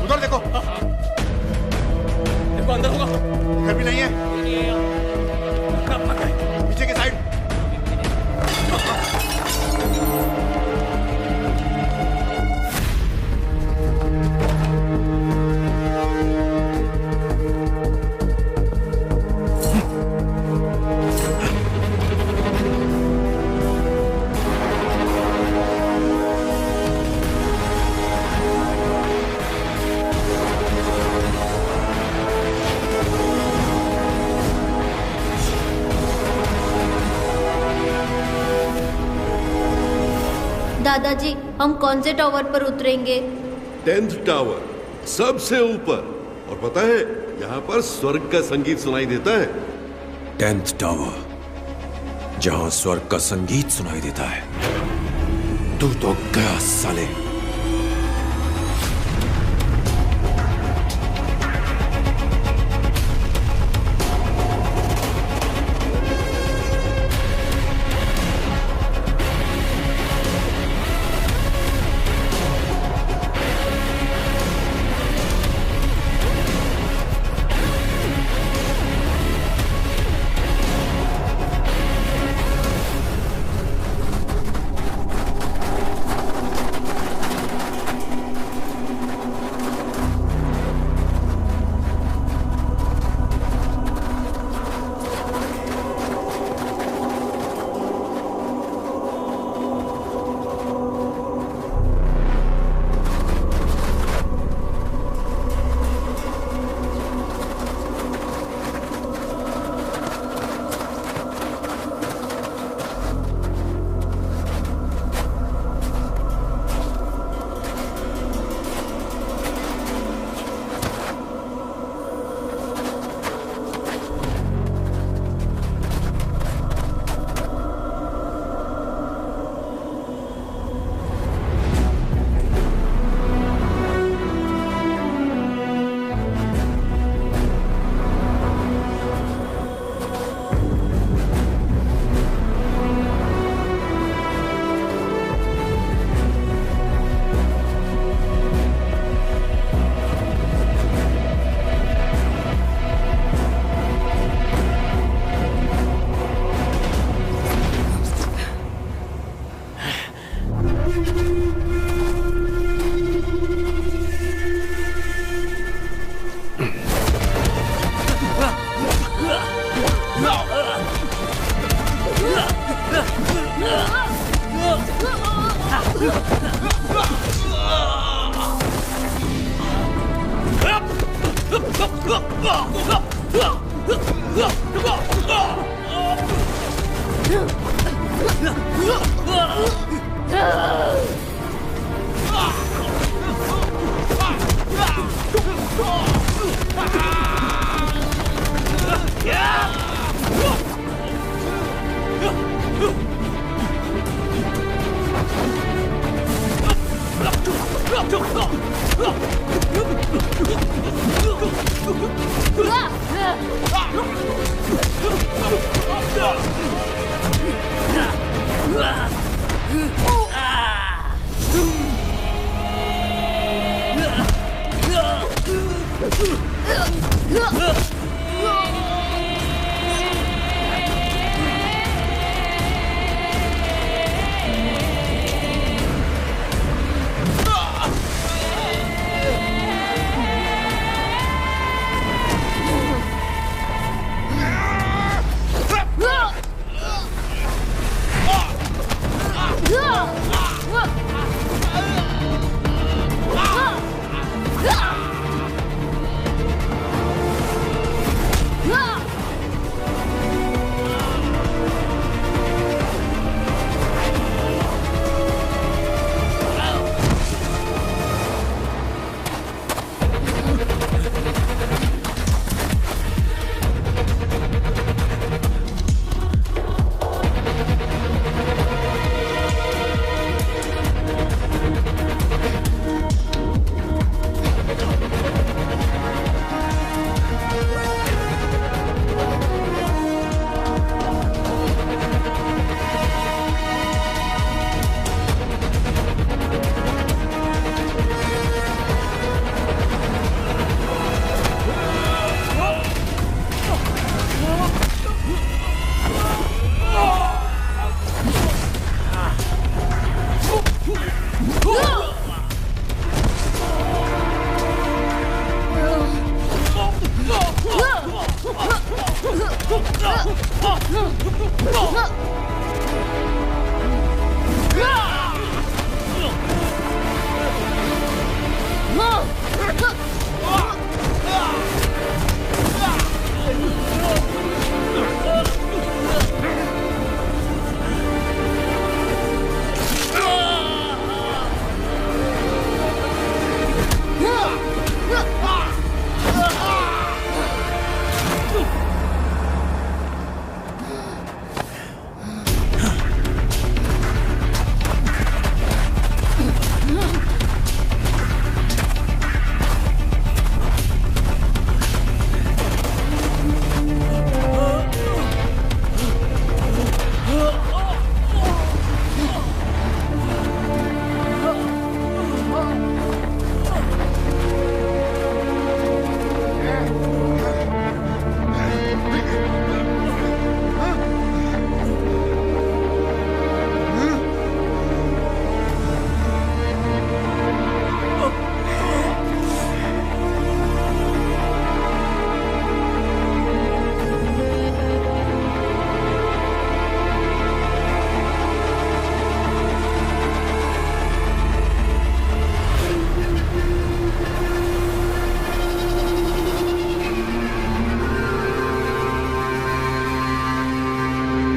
उधर देखो।
देखो अंदर होगा।
इधर भी नहीं है। पीछे की साइड।
दादाजी, हम कौन से टावर पर उतरेंगे?
10th टावर, सबसे ऊपर। और पता है, यहाँ पर स्वर्ग का संगीत सुनाई देता है।
10th टावर, जहां स्वर्ग का संगीत सुनाई देता है। तू तो गया साले।
Yeah!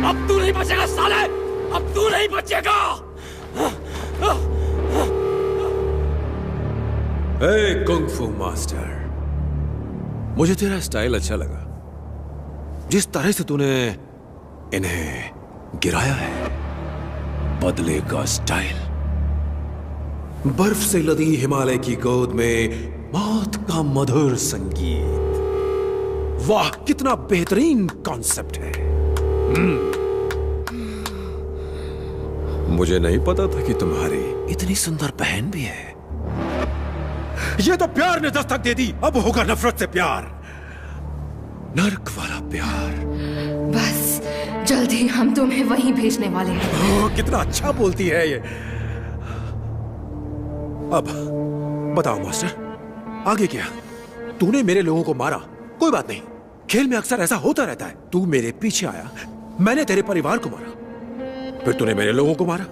अब तू नहीं बचेगा साले, अब तू नहीं बचेगा। ए कुंग फू मास्टर, मुझे तेरा स्टाइल अच्छा लगा। जिस तरह से तूने इन्हें गिराया है, बदले का स्टाइल। बर्फ से लदी हिमालय की गोद में मौत का मधुर संगीत। वाह, कितना बेहतरीन कॉन्सेप्ट है। मुझे नहीं पता था कि तुम्हारी इतनी सुंदर बहन भी है। ये तो प्यार ने दस्तक दे दी, अब होगा नफरत से प्यार, नर्क वाला प्यार।
बस जल्दी हम तुम्हें वहीं भेजने वाले हैं।
कितना अच्छा बोलती है ये। अब बताओ मास्टर, आगे क्या? तूने मेरे लोगों को मारा, कोई बात नहीं, खेल में अक्सर ऐसा होता रहता है। तू मेरे पीछे आया, मैंने तेरे परिवार को मारा, फिर तूने मेरे लोगों को मारा।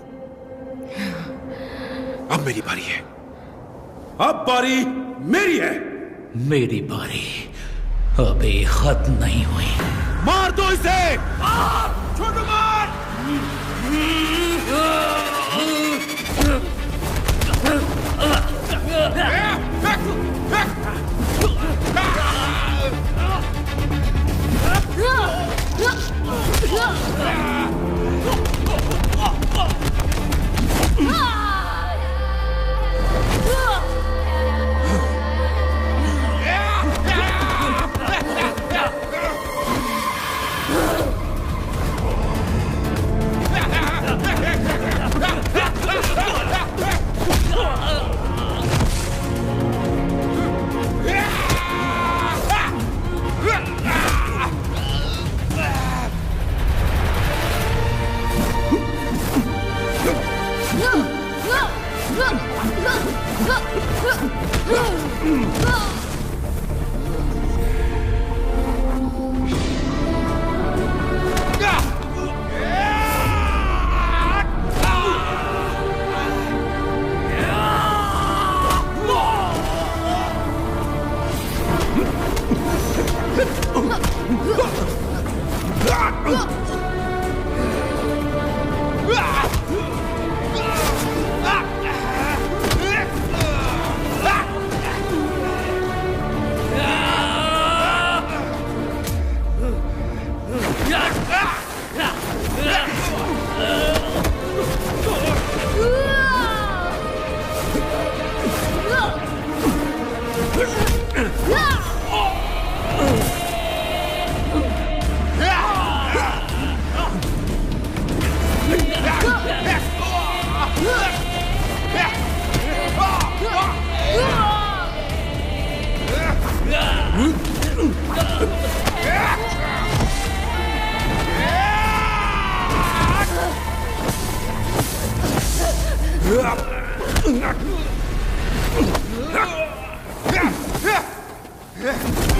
अब मेरी बारी है, अब बारी मेरी है।
मेरी बारी अभी खत्म नहीं हुई।
मार दो इसे।
छोटू मार।
Yeah.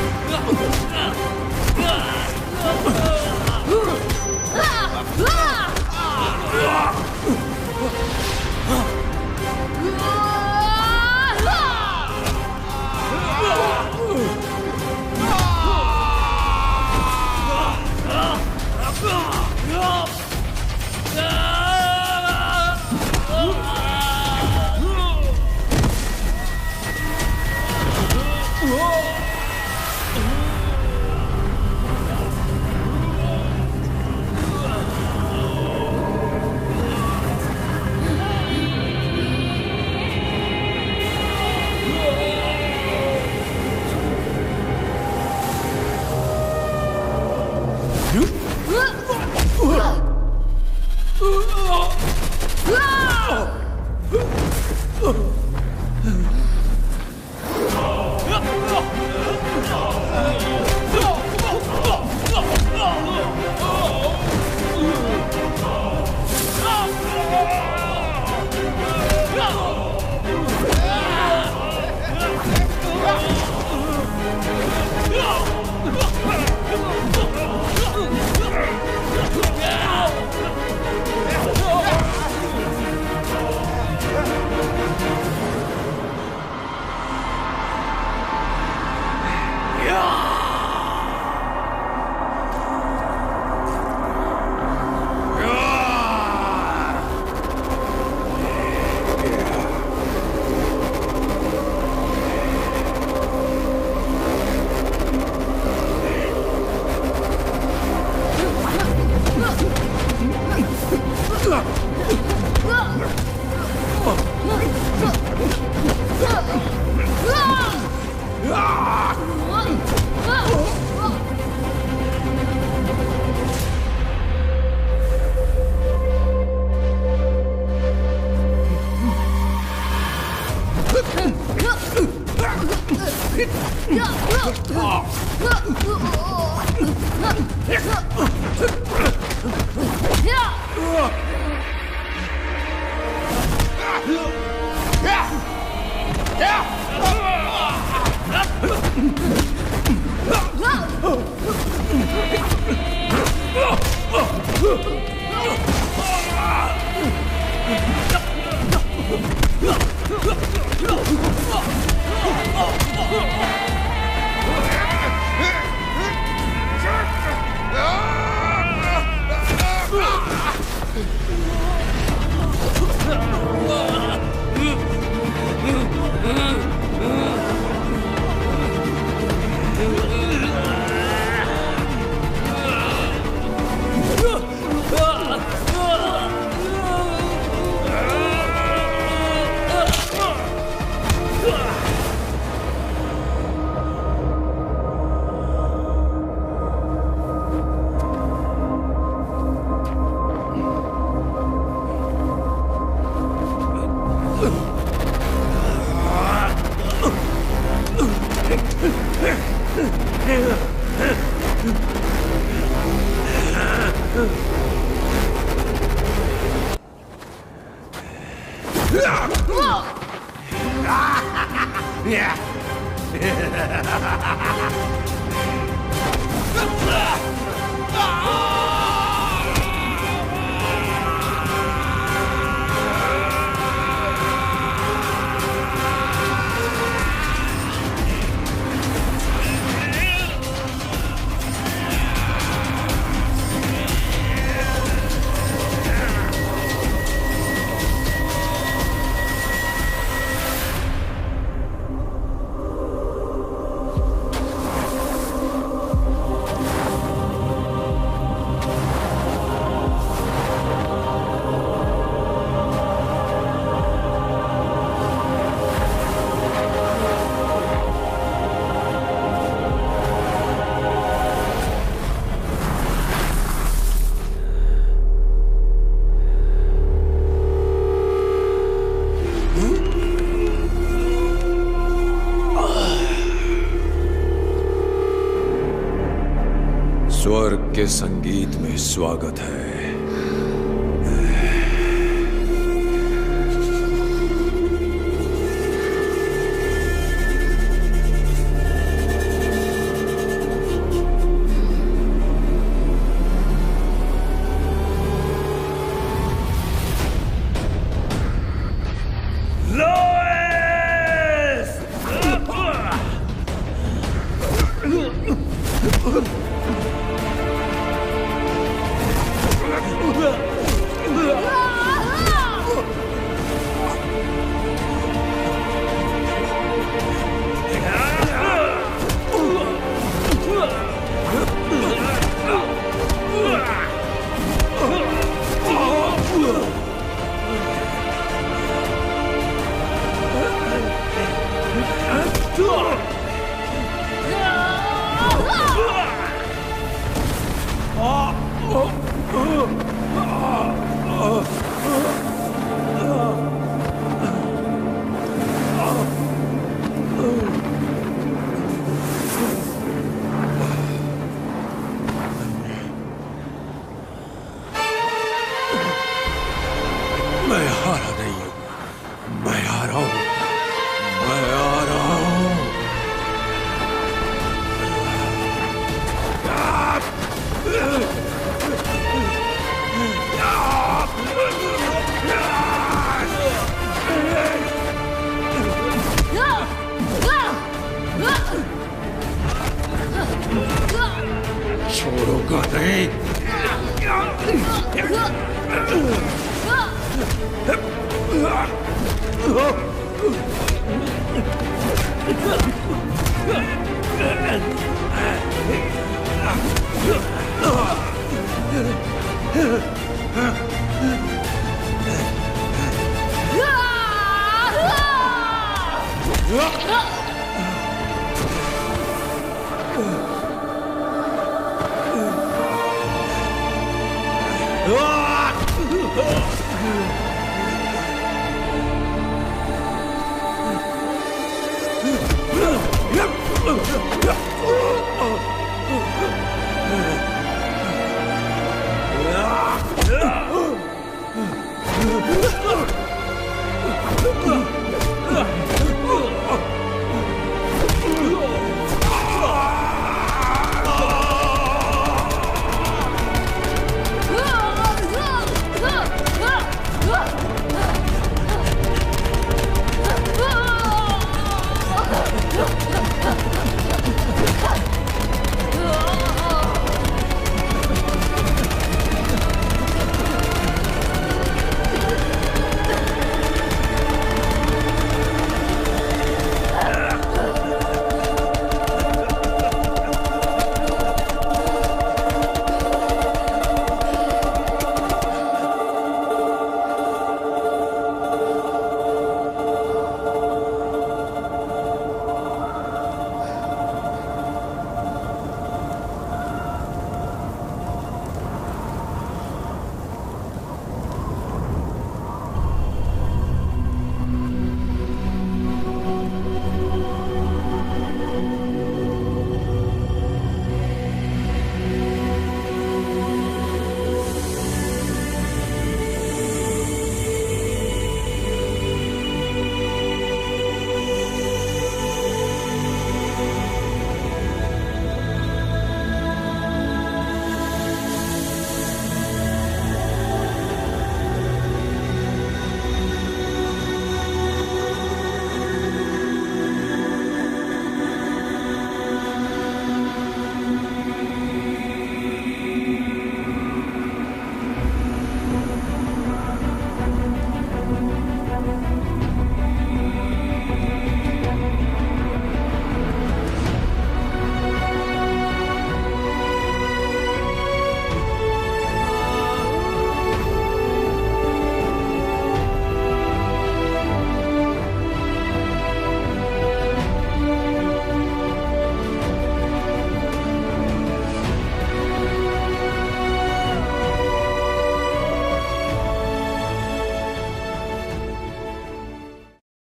स्वर्ग के संगीत में स्वागत है।